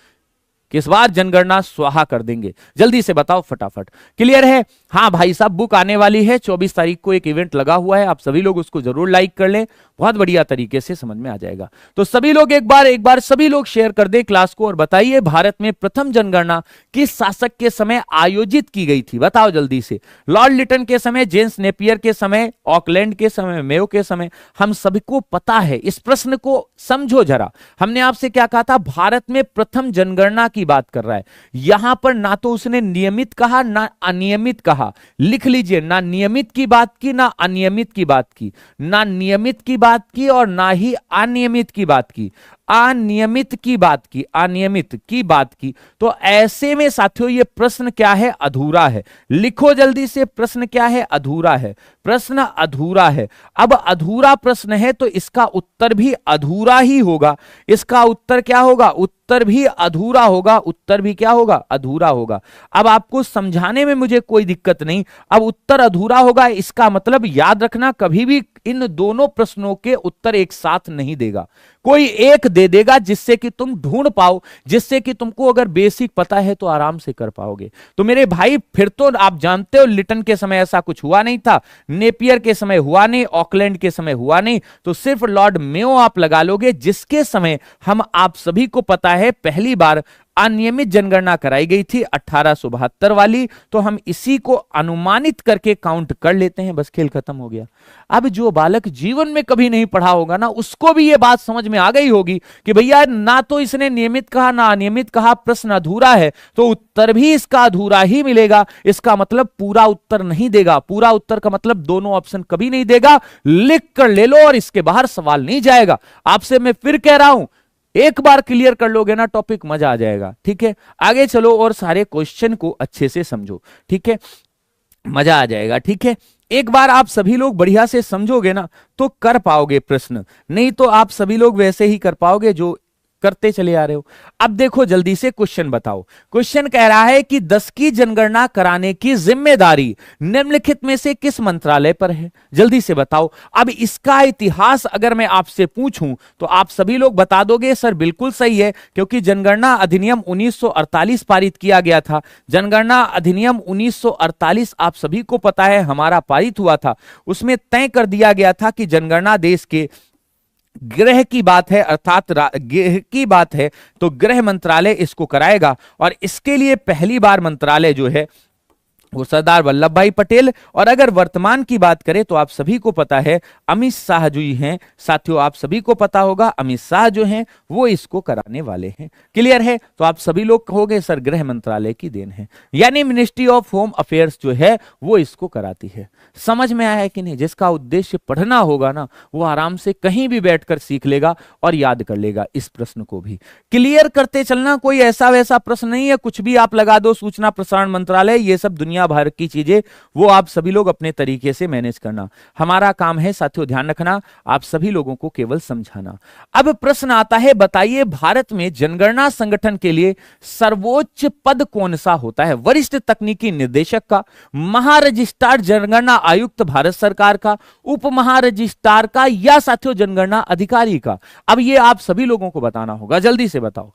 कि इस बार जनगणना स्वाहा कर देंगे। जल्दी से बताओ फटाफट। क्लियर है? हाँ भाई साहब, बुक आने वाली है 24 तारीख को, एक इवेंट लगा हुआ है, आप सभी लोग उसको जरूर लाइक कर लें, बहुत बढ़िया तरीके से समझ में आ जाएगा। तो सभी लोग एक बार सभी लोग शेयर कर दें क्लास को और बताइए भारत में प्रथम जनगणना किस शासक के समय आयोजित की गई थी? बताओ जल्दी से। लॉर्ड लिटन के समय, जेम्स नेपियर के समय, ऑकलैंड के समय, मेयो के समय? हम सबको पता है। इस प्रश्न को समझो जरा, हमने आपसे क्या कहा था? भारत में प्रथम जनगणना की की बात कर रहा है। यहां पर ना तो उसने नियमित कहा ना अनियमित कहा, लिख लीजिए, ना नियमित की बात की ना अनियमित की बात की, ना नियमित की बात की और ना ही अनियमित की बात की, अनियमित की बात की, अनियमित की बात की। तो ऐसे में साथियों ये प्रश्न क्या है? अधूरा है। लिखो जल्दी से, प्रश्न क्या है? अधूरा है। प्रश्न अधूरा है। अब अधूरा प्रश्न है तो इसका उत्तर भी अधूरा ही होगा। इसका उत्तर क्या होगा? उत्तर भी अधूरा होगा। उत्तर भी क्या होगा? अधूरा होगा। अब आपको समझाने में मुझे कोई दिक्कत नहीं। अब उत्तर अधूरा होगा, इसका मतलब याद रखना, कभी भी इन दोनों प्रश्नों के उत्तर एक साथ नहीं देगा, कोई एक दे देगा जिससे कि तुम ढूंढ पाओ, जिससे कि तुमको अगर बेसिक पता है तो आराम से कर पाओगे। तो मेरे भाई फिर तो आप जानते हो लिटन के समय ऐसा कुछ हुआ नहीं था, नेपियर के समय हुआ नहीं, ऑकलैंड के समय हुआ नहीं, तो सिर्फ लॉर्ड मेयो आप लगा लोगे, जिसके समय हम आप सभी को पता है पहली बार अनियमित जनगणना कराई गई थी 1872 वाली। तो हम इसी को अनुमानित करके काउंट कर लेते हैं, बस खेल खत्म हो गया। अब जो बालक जीवन में कभी नहीं पढ़ा होगा ना, उसको भी यह बात समझ में आ गई होगी कि भैया ना तो इसने नियमित कहा ना अनियमित कहा, प्रश्न अधूरा है, तो उत्तर भी इसका अधूरा ही मिलेगा। इसका मतलब पूरा उत्तर नहीं देगा। पूरा उत्तर का मतलब दोनों ऑप्शन कभी नहीं देगा। लिख कर ले लो और इसके बाहर सवाल नहीं जाएगा। आपसे मैं फिर कह रहा हूं, एक बार क्लियर कर लोगे ना टॉपिक, मजा आ जाएगा। ठीक है, आगे चलो और सारे क्वेश्चन को अच्छे से समझो। ठीक है, मजा आ जाएगा। ठीक है, एक बार आप सभी लोग बढ़िया से समझोगे ना तो कर पाओगे प्रश्न, नहीं तो आप सभी लोग वैसे ही कर पाओगे जो करते चले आ रहे हो। अब देखो जल्दी से क्वेश्चन बताओ। क्वेश्चन कह रहा है कि 10 की जनगणना कराने की जिम्मेदारी निम्नलिखित में से किस मंत्रालय पर है? जल्दी से बताओ। अब इसका इतिहास अगर मैं आपसे पूछूं तो आप सभी लोग बता दोगे सर बिल्कुल सही है, क्योंकि जनगणना अधिनियम 1948 पारित किया गया था। जनगणना अधिनियम 1948 आप सभी को पता है हमारा पारित हुआ था। उसमें तय कर दिया गया था कि जनगणना देश के गृह की बात है, अर्थात गृह की बात है, तो गृह मंत्रालय इसको कराएगा। और इसके लिए पहली बार मंत्रालय जो है वो सरदार वल्लभ भाई पटेल, और अगर वर्तमान की बात करें तो आप सभी को पता है अमित शाह जी हैं। साथियों आप सभी को पता होगा अमित शाह जो हैं वो इसको कराने वाले हैं। क्लियर है? तो आप सभी लोग कहोगे सर गृह मंत्रालय की देन है, यानी मिनिस्ट्री ऑफ होम अफेयर्स जो है वो इसको कराती है। समझ में आया है कि नहीं? जिसका उद्देश्य पढ़ना होगा ना वो आराम से कहीं भी बैठकर सीख लेगा और याद कर लेगा इस प्रश्न को भी। क्लियर करते चलना, कोई ऐसा वैसा प्रश्न नहीं है कुछ भी आप लगा दो, सूचना प्रसारण मंत्रालय, ये सब दुनिया भर की चीजें वो आप सभी लोग अपने तरीके से मैनेज करना। हमारा काम है साथियों ध्यान रखना, आप सभी लोगों को केवल समझाना। अब प्रश्न आता है, बताइए भारत में जनगणना संगठन के लिए सर्वोच्च पद कौन सा होता है? वरिष्ठ तकनीकी निर्देशक का, महारजिस्ट्रार जनगणना आयुक्त भारत सरकार का, उप महारजिस्ट्रार का, या साथियों जनगणना अधिकारी का? अब ये आप सभी लोगों को बताना होगा, जल्दी से बताओ।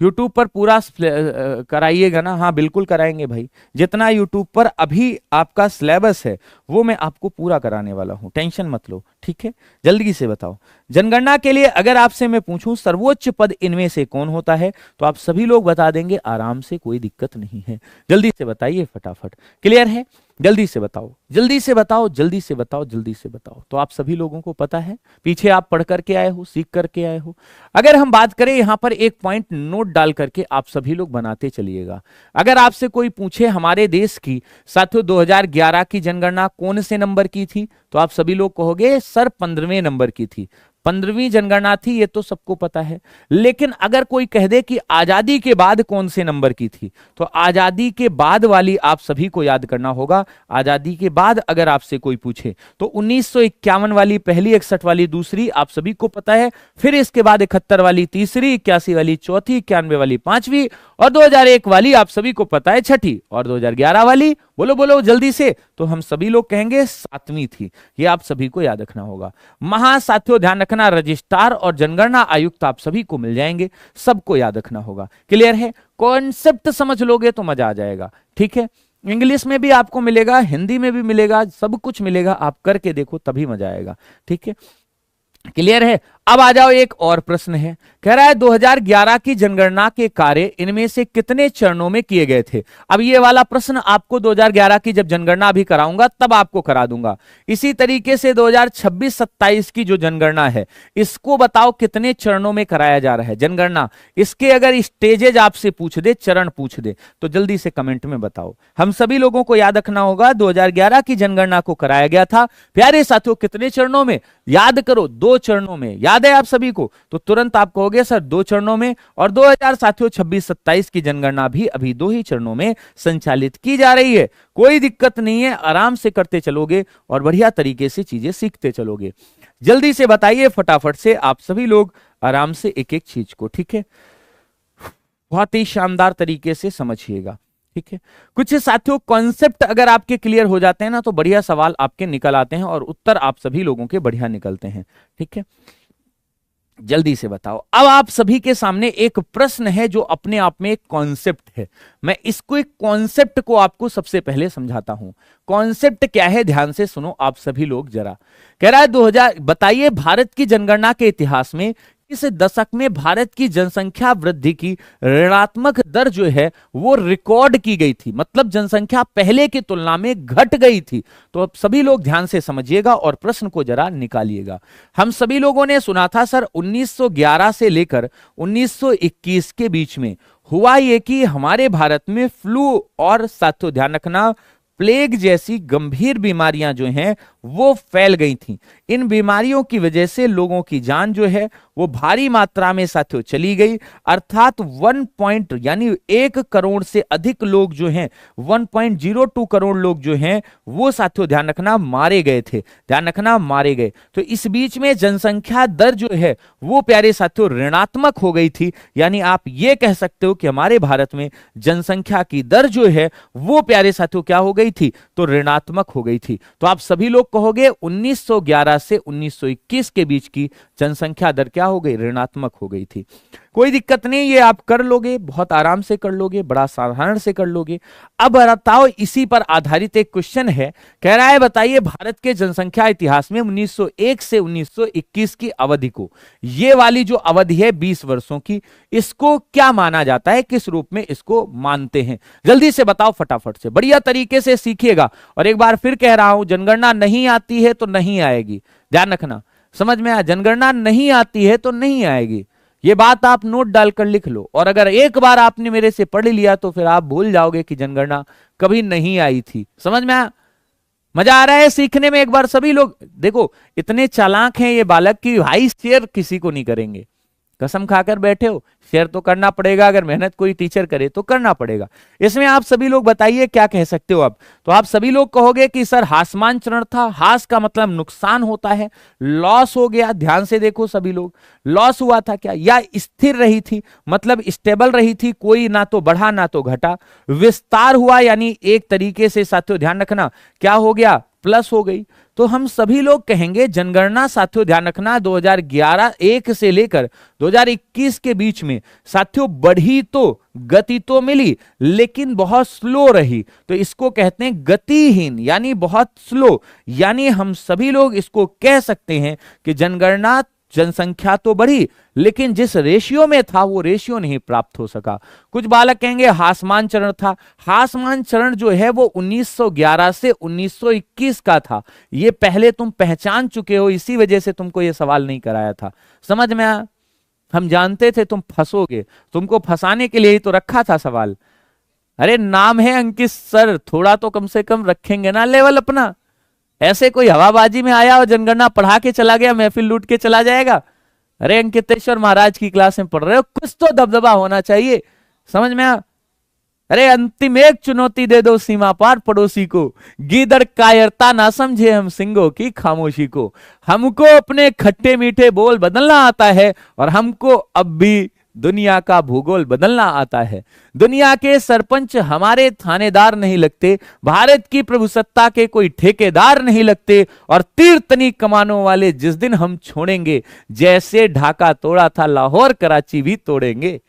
YouTube पर पूरा कराइएगा ना? हाँ बिल्कुल कराएंगे भाई, जितना YouTube पर अभी आपका सिलेबस है वो मैं आपको पूरा कराने वाला हूं, टेंशन मत लो। ठीक है, जल्दी से बताओ। जनगणना के लिए अगर आपसे मैं पूछूं सर्वोच्च पद इनमें से कौन होता है तो आप सभी लोग बता देंगे आराम से, कोई दिक्कत नहीं है। जल्दी से बताइए फटाफट। क्लियर है? जल्दी से बताओ, जल्दी से बताओ, जल्दी से बताओ, जल्दी से बताओ। तो आप सभी लोगों को पता है, पीछे आप पढ़ करके आए हो, सीख करके आए हो। अगर हम बात करें यहां पर एक पॉइंट नोट डाल करके आप सभी लोग बनाते चलिएगा। अगर आपसे कोई पूछे हमारे देश की साथियों 2011 की जनगणना कौन से नंबर की थी तो आप सभी लोग कहोगे सर 15वें नंबर की थी। 15वीं जनगणना थी, ये तो सबको पता है। लेकिन अगर कोई कह दे कि आजादी के बाद कौन से नंबर की थी तो आजादी के बाद वाली आप सभी को याद करना होगा। आजादी के बाद अगर आपसे कोई पूछे तो 1951 वाली पहली, 61 वाली दूसरी, आप सभी को पता है। फिर इसके बाद 71 वाली तीसरी, 81 वाली चौथी, 91 वाली पांचवी, और 2001 वाली आप सभी को पता है छठी, और 2011 वाली बोलो बोलो जल्दी से, तो हम सभी लोग कहेंगे 7वीं थी। ये आप सभी को याद रखना होगा। महासाथियों ध्यान रखना, रजिस्ट्रार और जनगणना आयुक्त आप सभी को मिल जाएंगे, सबको याद रखना होगा। क्लियर है? कॉन्सेप्ट समझ लोगे तो मजा आ जाएगा। ठीक है, इंग्लिश में भी आपको मिलेगा, हिंदी में भी मिलेगा, सब कुछ मिलेगा, आप करके देखो तभी मजा आएगा। ठीक है, क्लियर है? अब आ जाओ, एक और प्रश्न है, कह रहा है 2011 की जनगणना के कार्य इनमें से कितने चरणों में किए गए थे। अब ये वाला प्रश्न आपको 2011 की जब जनगणना अभी कराऊंगा तब आपको करा दूंगा। इसी तरीके से 2026-27 की जो जनगणना है इसको बताओ कितने चरणों में कराया जा रहा है जनगणना। इसके अगर स्टेजेज आपसे पूछ दे, चरण पूछ दे, तो जल्दी से कमेंट में बताओ। हम सभी लोगों को याद रखना होगा 2011 की जनगणना को कराया गया था प्यारे साथियों कितने चरणों में, याद करो 2 चरणों में। याद है आप सभी को? तो तुरंत आप कहोगे सर 2 चरणों में। और 2026-27 की जनगणना भी अभी 2 ही चरणों में संचालित की जा रही है। कोई दिक्कत नहीं है, आराम से करते चलोगे और बढ़िया तरीके से चीजें सीखते चलोगे। जल्दी से बताइए फटाफट से आप सभी लोग आराम से एक एक चीज को, ठीक है, बहुत ही शानदार तरीके से समझिएगा, ठीक है। कुछ साथियों कॉन्सेप्ट अगर आपके क्लियर हो जाते हैं ना तो बढ़िया सवाल आपके निकल आते हैं और उत्तर आप सभी लोगों के बढ़िया निकलते हैं, ठीक है। जल्दी से बताओ। अब आप सभी के सामने एक प्रश्न है जो अपने आप में एक कॉन्सेप्ट है। मैं इसको एक कॉन्सेप्ट को आपको सबसे पहले समझाता हूं। कॉन्सेप्ट क्या है, ध्यान से सुनो आप सभी लोग जरा। कह रहा है 2000 बताइए भारत की जनगणना के इतिहास में इस दशक में भारत की जनसंख्या वृद्धि की ऋणात्मक दर जो है वो रिकॉर्ड की गई थी, मतलब जनसंख्या पहले की तुलना में घट गई थी। तो अब सभी लोग ध्यान से समझिएगा और प्रश्न को जरा निकालिएगा। हम सभी लोगों ने सुना था सर 1911 से लेकर 1921 के बीच में हुआ ये कि हमारे भारत में फ्लू और साथियों ध्यान रखना प्लेग जैसी गंभीर बीमारियां जो हैं वो फैल गई थीं। इन बीमारियों की वजह से लोगों की जान जो है वो भारी मात्रा में साथियों चली गई, अर्थात 1 करोड़ से अधिक लोग जो हैं 1.02 करोड़ लोग जो हैं वो साथियों ध्यान रखना मारे गए थे, ध्यान रखना मारे गए। तो इस बीच में जनसंख्या दर जो है वो प्यारे साथियों ऋणात्मक हो गई थी, यानी आप ये कह सकते हो कि हमारे भारत में जनसंख्या की दर जो है वो प्यारे साथियों क्या हो गई थी, तो ऋणात्मक हो गई थी। तो आप सभी लोग कहोगे 1911 से 1921 के बीच की जनसंख्या दर क्या हो गई, ऋणात्मक हो गई थी। कोई दिक्कत नहीं, ये आप कर लोगे, बहुत आराम से कर लोगे, बड़ा साधारण से कर लोगे। अब बताओ इसी पर आधारित एक क्वेश्चन है, कह रहा है बताइए भारत के जनसंख्या इतिहास में 1901 से 1921 की अवधि को, ये वाली जो अवधि है 20 वर्षों की, इसको क्या माना जाता है, किस रूप में इसको मानते हैं। जल्दी से बताओ फटाफट से, बढ़िया तरीके से सीखिएगा। और एक बार फिर कह रहा हूं जनगणना नहीं आती है तो नहीं आएगी, ध्यान रखना, समझ में आया, जनगणना नहीं आती है तो नहीं आएगी, ये बात आप नोट डालकर लिख लो। और अगर एक बार आपने मेरे से पढ़ लिया तो फिर आप भूल जाओगे कि जनगणना कभी नहीं आई थी। समझ में आया? मजा आ रहा है सीखने में? एक बार सभी लोग देखो, इतने चालाक हैं ये बालक कि भाई शेयर किसी को नहीं करेंगे। कसम खाकर बैठे हो, शेयर तो करना पड़ेगा, अगर मेहनत कोई टीचर करे तो करना पड़ेगा। इसमें आप सभी लोग बताइए क्या कह सकते हो आप। तो आप सभी लोग कहोगे कि सर हासमान चरण था, हास का मतलब नुकसान होता है, लॉस हो गया, ध्यान से देखो सभी लोग, लॉस हुआ था क्या, या स्थिर रही थी मतलब स्टेबल रही थी, कोई ना तो बढ़ा ना तो घटा, विस्तार हुआ यानी एक तरीके से साथियों ध्यान रखना क्या हो गया, प्लस हो गई। तो हम सभी लोग कहेंगे जनगणना साथियों ध्यान रखना 2011 से लेकर 2021 के बीच में साथियों बढ़ी तो, गति तो मिली लेकिन बहुत स्लो रही, तो इसको कहते हैं गतिहीन यानी बहुत स्लो। यानी हम सभी लोग इसको कह सकते हैं कि जनगणना जनसंख्या तो बढ़ी लेकिन जिस रेशियो में था वो रेशियो नहीं प्राप्त हो सका। कुछ बालक कहेंगे हासमान चरण था, हासमान चरण जो है वो 1911 से 1921 का था, ये पहले तुम पहचान चुके हो, इसी वजह से तुमको ये सवाल नहीं कराया था। समझ में आया? हम जानते थे तुम फंसोगे, तुमको फंसाने के लिए ही तो रखा था सवाल। अरे नाम है अंकित सर, थोड़ा तो कम से कम रखेंगे ना लेवल अपना। ऐसे कोई हवाबाजी में आया और जनगणना पढ़ा के चला गया, महफिल लूट के चला जाएगा। अरे अंकितेश्वर महाराज की क्लास में पढ़ रहे हो, कुछ तो दबदबा होना चाहिए। समझ में आ? अरे अंतिम एक चुनौती दे दो सीमा पार पड़ोसी को, गीदड़ कायरता ना समझे हम सिंगों की खामोशी को। हमको अपने खट्टे मीठे बोल बदलना आता है और हमको अब भी दुनिया का भूगोल बदलना आता है। दुनिया के सरपंच हमारे थानेदार नहीं लगते, भारत की प्रभुसत्ता के कोई ठेकेदार नहीं लगते, और तीर तनीक कमानों वाले जिस दिन हम छोड़ेंगे, जैसे ढाका तोड़ा था लाहौर कराची भी तोड़ेंगे।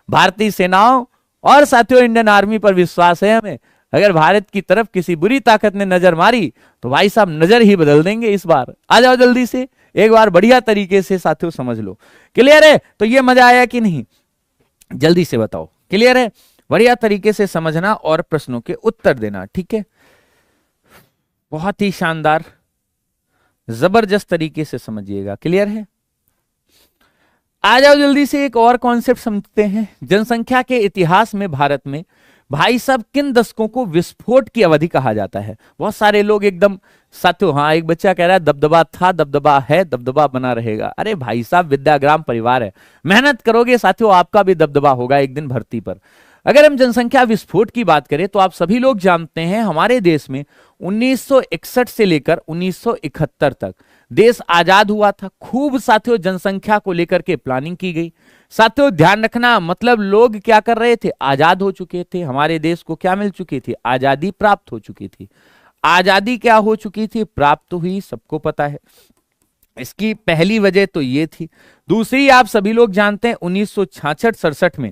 भारतीय सेनाओं और साथियों इंडियन आर्मी पर विश्वास है हमें। अगर भारत की तरफ किसी बुरी ताकत ने नजर मारी तो भाई साहब नजर ही बदल देंगे इस बार। आ जाओ जल्दी से, एक बार बढ़िया तरीके से साथियों समझ लो। क्लियर है? तो ये मजा आया कि नहीं? जल्दी से बताओ। क्लियर है? बढ़िया तरीके से समझना और प्रश्नों के उत्तर देना, ठीक है? बहुत ही शानदार, जबरदस्त तरीके से समझिएगा। क्लियर है? आ जाओ जल्दी से एक और कॉन्सेप्ट समझते हैं। जनसंख्या के इतिहास में भारत में भाई साहब किन दशकों को विस्फोट की अवधि कहा जाता है? बहुत सारे लोग एकदम साथियों, हाँ एक बच्चा कह रहा है दबदबा था, दबदबा है, दबदबा बना रहेगा। अरे भाई साहब विद्याग्राम परिवार है, मेहनत करोगे साथियों आपका भी दबदबा होगा एक दिन भर्ती पर। अगर हम जनसंख्या विस्फोट की बात करें तो आप सभी लोग जानते हैं हमारे देश में 1961 से लेकर 1971 तक देश आजाद हुआ था। खूब साथियों जनसंख्या को लेकर के प्लानिंग की गई। साथियों ध्यान रखना, मतलब लोग क्या कर रहे थे? आजाद हो चुके थे, हमारे देश को क्या मिल चुकी थी? आजादी प्राप्त हो चुकी थी। आजादी क्या हो चुकी थी? प्राप्त हुई, सबको पता है। इसकी पहली वजह तो ये थी। दूसरी आप सभी लोग जानते हैं 1966-67 में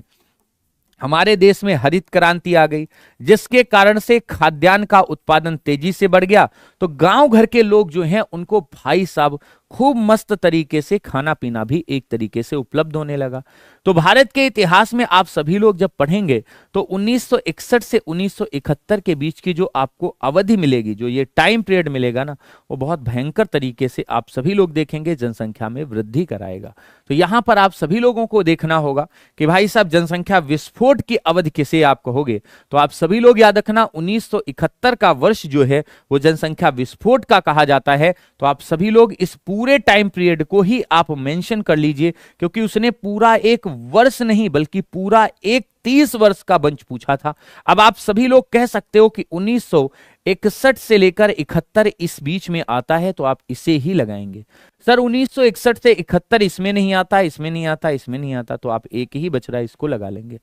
हमारे देश में हरित क्रांति आ गई, जिसके कारण से खाद्यान्न का उत्पादन तेजी से बढ़ गया। तो गांव घर के लोग जो हैं उनको भाई साहब खूब मस्त तरीके से खाना पीना भी एक तरीके से उपलब्ध होने लगा। तो भारत के इतिहास में आप सभी लोग जब पढ़ेंगे तो 1961 से 1971 के बीच की जो आपको अवधि मिलेगी, जो ये टाइम पीरियड मिलेगा ना, वो बहुत भयंकर तरीके से आप सभी लोग देखेंगे जनसंख्या में वृद्धि कराएगा। तो यहां पर आप सभी लोगों को देखना होगा कि भाई साहब जनसंख्या विस्फोट की अवधि किसे आप कहोगे, तो आप सभी लोग याद रखना 1971 का वर्ष जो है वो जनसंख्या विस्फोट का कहा जाता है। तो आप सभी लोग इस पूरे टाइम पीरियड को ही आप मेंशन कर लीजिए, क्योंकि उसने पूरा एक वर्ष नहीं बल्कि पूरा एक 30 वर्ष का बंच पूछा था। अब आप सभी लोग कह सकते हो कि 1961 से लेकर 71 इस बीच में आता है, तो आप इसे ही लगाएंगे। सर 1961 से 71 इसमें नहीं आता, इसमें नहीं आता, इसमें नहीं आता, तो आप एक ही बच रहा है, इसको लगा लेंगे।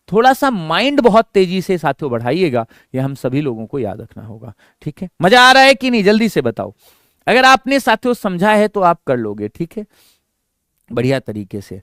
थोड़ा सा माइंड बहुत तेजी से साथियों बढ़ाइएगा, ये हम सभी लोगों को याद रखना होगा। ठीक है, मजा आ रहा है कि नहीं? जल्दी से बताओ। अगर आपने साथियों समझा है तो आप कर लोगे, ठीक है, बढ़िया तरीके से।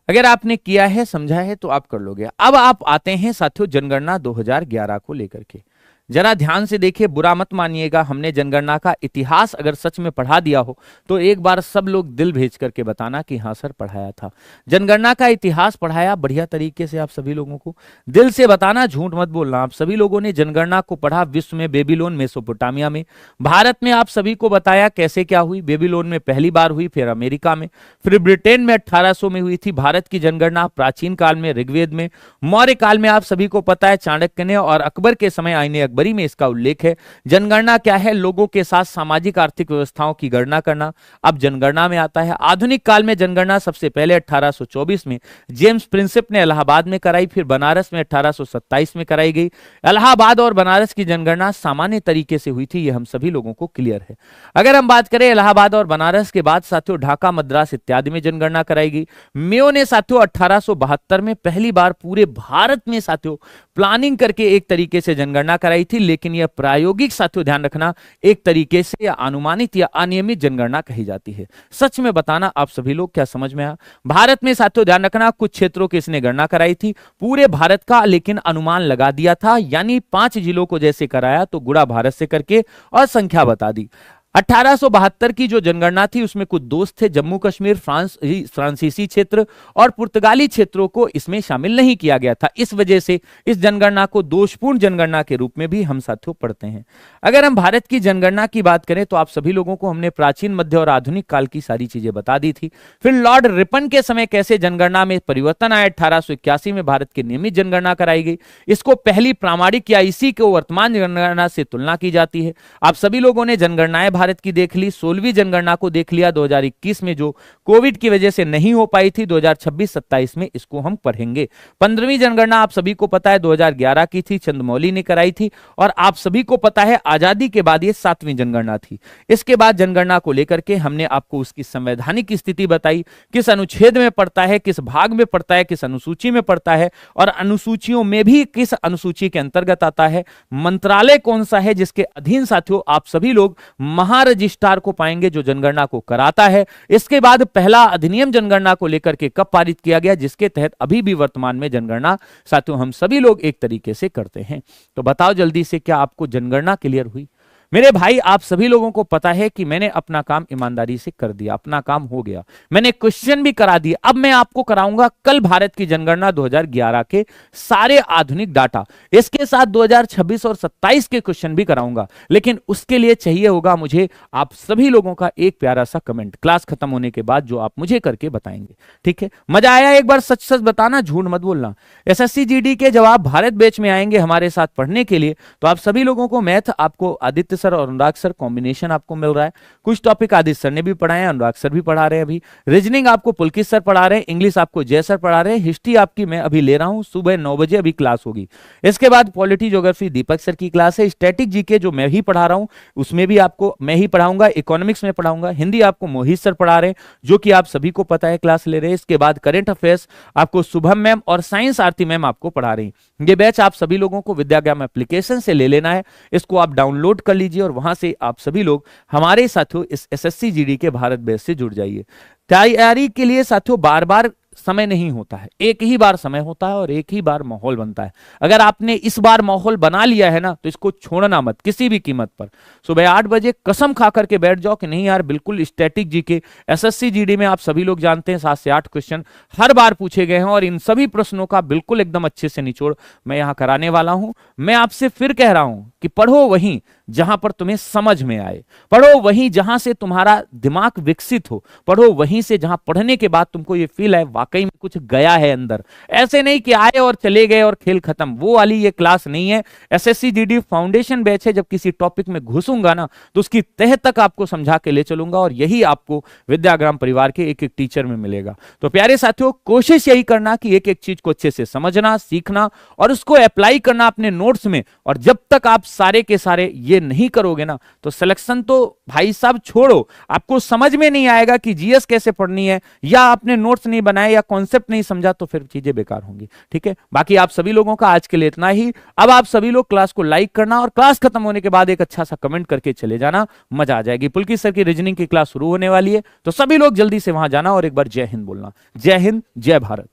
अगर आपने किया है, समझा है, तो आप कर लोगे। अब आप आते हैं साथियों जनगणना 2011 को लेकर के। जरा ध्यान से देखिए, बुरा मत मानिएगा, हमने जनगणना का इतिहास अगर सच में पढ़ा दिया हो तो एक बार सब लोग दिल भेज करके बताना कि हाँ सर पढ़ाया था। जनगणना का इतिहास पढ़ाया बढ़िया तरीके से आप सभी लोगों को, दिल से बताना, झूठ मत बोलना। आप सभी लोगों ने जनगणना को पढ़ा विश्व में, बेबीलोन मेसोपोटामिया में। भारत में आप सभी को बताया कैसे क्या हुई। बेबीलोन में पहली बार हुई, फिर अमेरिका में, फिर ब्रिटेन में 1800 में हुई थी। भारत की जनगणना प्राचीन काल में ऋग्वेद में, मौर्य काल में आप सभी को पता है चाणक्य ने, और अकबर के समय आईने अकबरी में इसका उल्लेख है। जनगणना क्या है? लोगों के साथ सामाजिक आर्थिक व्यवस्थाओं की गणना करना। अब जनगणना में आता है आधुनिक काल में जनगणना सबसे पहले 1824 में जेम्स प्रिंसिप ने इलाहाबाद में कराई, फिर बनारस में 1827 में कराई गई। इलाहाबाद और बनारस की जनगणना सामान्य तरीके से हुई थी, यह हम सभी लोगों को क्लियर है। अगर हम बात करें इलाहाबाद और बनारस के बाद साथियों ढाका, मद्रास इत्यादि में जनगणना कराई गई। मेयो ने साथियों 1872 में पहली बार पूरे भारत में साथियों प्लानिंग करके एक तरीके से जनगणना कराई थी, लेकिन यह प्रायोगिक साथियों ध्यान रखना एक तरीके से या अनुमानित या अनियमित जनगणना कही जाती है। सच में बताना आप सभी लोग क्या समझ में आया? भारत में साथियों ध्यान रखना कुछ क्षेत्रों की इसने गणना कराई थी, पूरे भारत का लेकिन अनुमान लगा दिया था, यानी 5 जिलों को जैसे कराया तो गुणा भारत से करके और संख्या बता दी। 1872 की जो जनगणना थी उसमें कुछ दोष थे, जम्मू कश्मीर, फ्रांसीसी क्षेत्र और पुर्तगाली क्षेत्रों को इसमें शामिल नहीं किया गया था। इस वजह से इस जनगणना को दोषपूर्ण जनगणना के रूप में भी हम साथियों पढ़ते हैं। अगर हम भारत की जनगणना की बात करें तो आप सभी लोगों को हमने प्राचीन, मध्य और आधुनिक काल की सारी चीजें बता दी थी। फिर लॉर्ड रिपन के समय कैसे जनगणना में परिवर्तन आया, 1881 में भारत की नियमित जनगणना कराई गई। इसको पहली प्रामाणिक या इसी को वर्तमान जनगणना से तुलना की जाती है। आप सभी लोगों ने जनगणनाएं भारत की देख ली, 16वीं जनगणना को देख लिया 2021 में, जो कोविड की वजह से नहीं हो पाई थी। 2026-27 में इसको हम पढ़ेंगे। 15वीं जनगणना आप सभी को पता है 2011 की थी, चंद्रमौली ने कराई थी, और आप सभी को पता है आजादी के बाद ये 7वीं जनगणना थी। इसके बाद जनगणना को लेकर के हमने आपको उसकी संवैधानिक स्थिति बताई, किस अनुच्छेद में पड़ता है, किस भाग में पड़ता है, किस अनुसूची में पड़ता है, और अनुसूचियों में भी किस अनुसूची के अंतर्गत आता है, मंत्रालय कौन सा है जिसके अधीन साथियों आप सभी लोग रजिस्ट्रार को पाएंगे जो जनगणना को कराता है। इसके बाद पहला अधिनियम जनगणना को लेकर के कब पारित किया गया, जिसके तहत अभी भी वर्तमान में जनगणना साथियों हम सभी लोग एक तरीके से करते हैं। तो बताओ जल्दी से, क्या आपको जनगणना क्लियर हुई? मेरे भाई आप सभी लोगों को पता है कि मैंने अपना काम ईमानदारी से कर दिया, अपना काम हो गया, मैंने क्वेश्चन भी करा दिए। अब मैं आपको कराऊंगा कल भारत की जनगणना 2011 के सारे आधुनिक डाटा, इसके साथ 2026 और 27 के क्वेश्चन भी कराऊंगा। लेकिन उसके लिए चाहिए होगा मुझे आप सभी लोगों का एक प्यारा सा कमेंट क्लास खत्म होने के बाद, जो आप मुझे करके बताएंगे। ठीक है, मजा आया? एक बार सच सच बताना, झूठ मत बोलना। एसएससी जीडी के जवाब भारत बैच में आएंगे हमारे साथ पढ़ने के लिए। तो आप सभी लोगों को मैथ आपको आदित्य सर और अनुराग सर कॉम्बिनेशन आपको मिल रहा है। कुछ टॉपिक आदित्य सर ने भी पढ़ाए हैं, अनुराग सर भी पढ़ा रहे हैं अभी। रीजनिंग आपको पुलकित सर पढ़ा रहे हैं, इंग्लिश आपको जय सर पढ़ा रहे हैं, हिस्ट्री आपकी मैं अभी ले रहा हूं, सुबह 9 बजे अभी क्लास होगी। इसके बाद पॉलिटी ज्योग्राफी दीपक सर की क्लास है। स्टैटिक जीके जो मैं ही पढ़ा रहा हूं उसमें भी आपको मैं ही पढ़ाऊंगा, इकोनॉमिक्स में पढ़ाऊंगा। हिंदी आपको मोहित सर पढ़ा रहे हैं, जो कि आप सभी को पता है, क्लास ले रहे हैं। इसके बाद करंट अफेयर्स आपको शुभम मैम और साइंस आरती मैम आपको पढ़ा रही हैं। ये बैच आप सभी लोगों को विद्याग्राम एप्लीकेशन से ले लेना है, इसको आप डाउनलोड कर लीजिए और वहां से आप सभी लोग हमारे साथियों इस एसएससी जीडी के भारत बैच से जुड़ जाइए। तैयारी के लिए साथियों बार बार समय नहीं होता है, एक ही बार समय होता है और एक ही बार माहौल बनता है। अगर आपने इस बार माहौल बना लिया है ना, तो इसको छोड़ना मत किसी भी कीमत पर। सुबह 8 बजे कसम खा करके बैठ जाओ कि नहीं यार बिल्कुल स्टैटिक जीके एसएससी जीडी में आप सभी लोग जानते हैं 7 से 8 क्वेश्चन हर बार पूछे गए हैं और इन सभी प्रश्नों का बिल्कुल एकदम अच्छे से निचोड़ मैं यहां कराने वाला हूं। मैं आपसे फिर कह रहा हूं कि पढ़ो वहीं जहां पर तुम्हें समझ में आए, पढ़ो वहीं जहां से तुम्हारा दिमाग विकसित हो, पढ़ो वहीं से जहां पढ़ने के बाद तुमको ये फील है वाकई में कुछ गया है अंदर। ऐसे नहीं कि आए और चले गए और खेल खत्म, वो वाली ये क्लास नहीं है। एसएससी जीडी फाउंडेशन बैच है, जब किसी टॉपिक में घुसूंगा ना तो उसकी तह तक आपको समझा के ले चलूंगा और यही आपको विद्याग्राम परिवार के एक एक टीचर में मिलेगा। तो प्यारे साथियों कोशिश यही करना कि एक एक चीज को अच्छे से समझना, सीखना और उसको अप्लाई करना अपने नोट्स में। और जब तक आप सारे के सारे ये नहीं करोगे ना तो सिलेक्शन तो भाई साहब छोड़ो, आपको समझ में नहीं आएगा कि जीएस कैसे पढ़नी है, या आपने नोट्स नहीं बनाए या कॉन्सेप्ट नहीं समझा तो फिर चीजें बेकार होंगी। ठीक है, बाकी आप सभी लोगों का आज के लिए इतना ही। अब आप सभी लोग क्लास को लाइक करना और क्लास खत्म होने के बाद एक अच्छा सा कमेंट करके चले जाना, मजा आ जाएगी। पुलकित सर की रीजनिंग की क्लास शुरू होने वाली है, तो सभी लोग जल्दी से वहां जाना और एक बार जय हिंद बोलना। जय हिंद, जय भारत।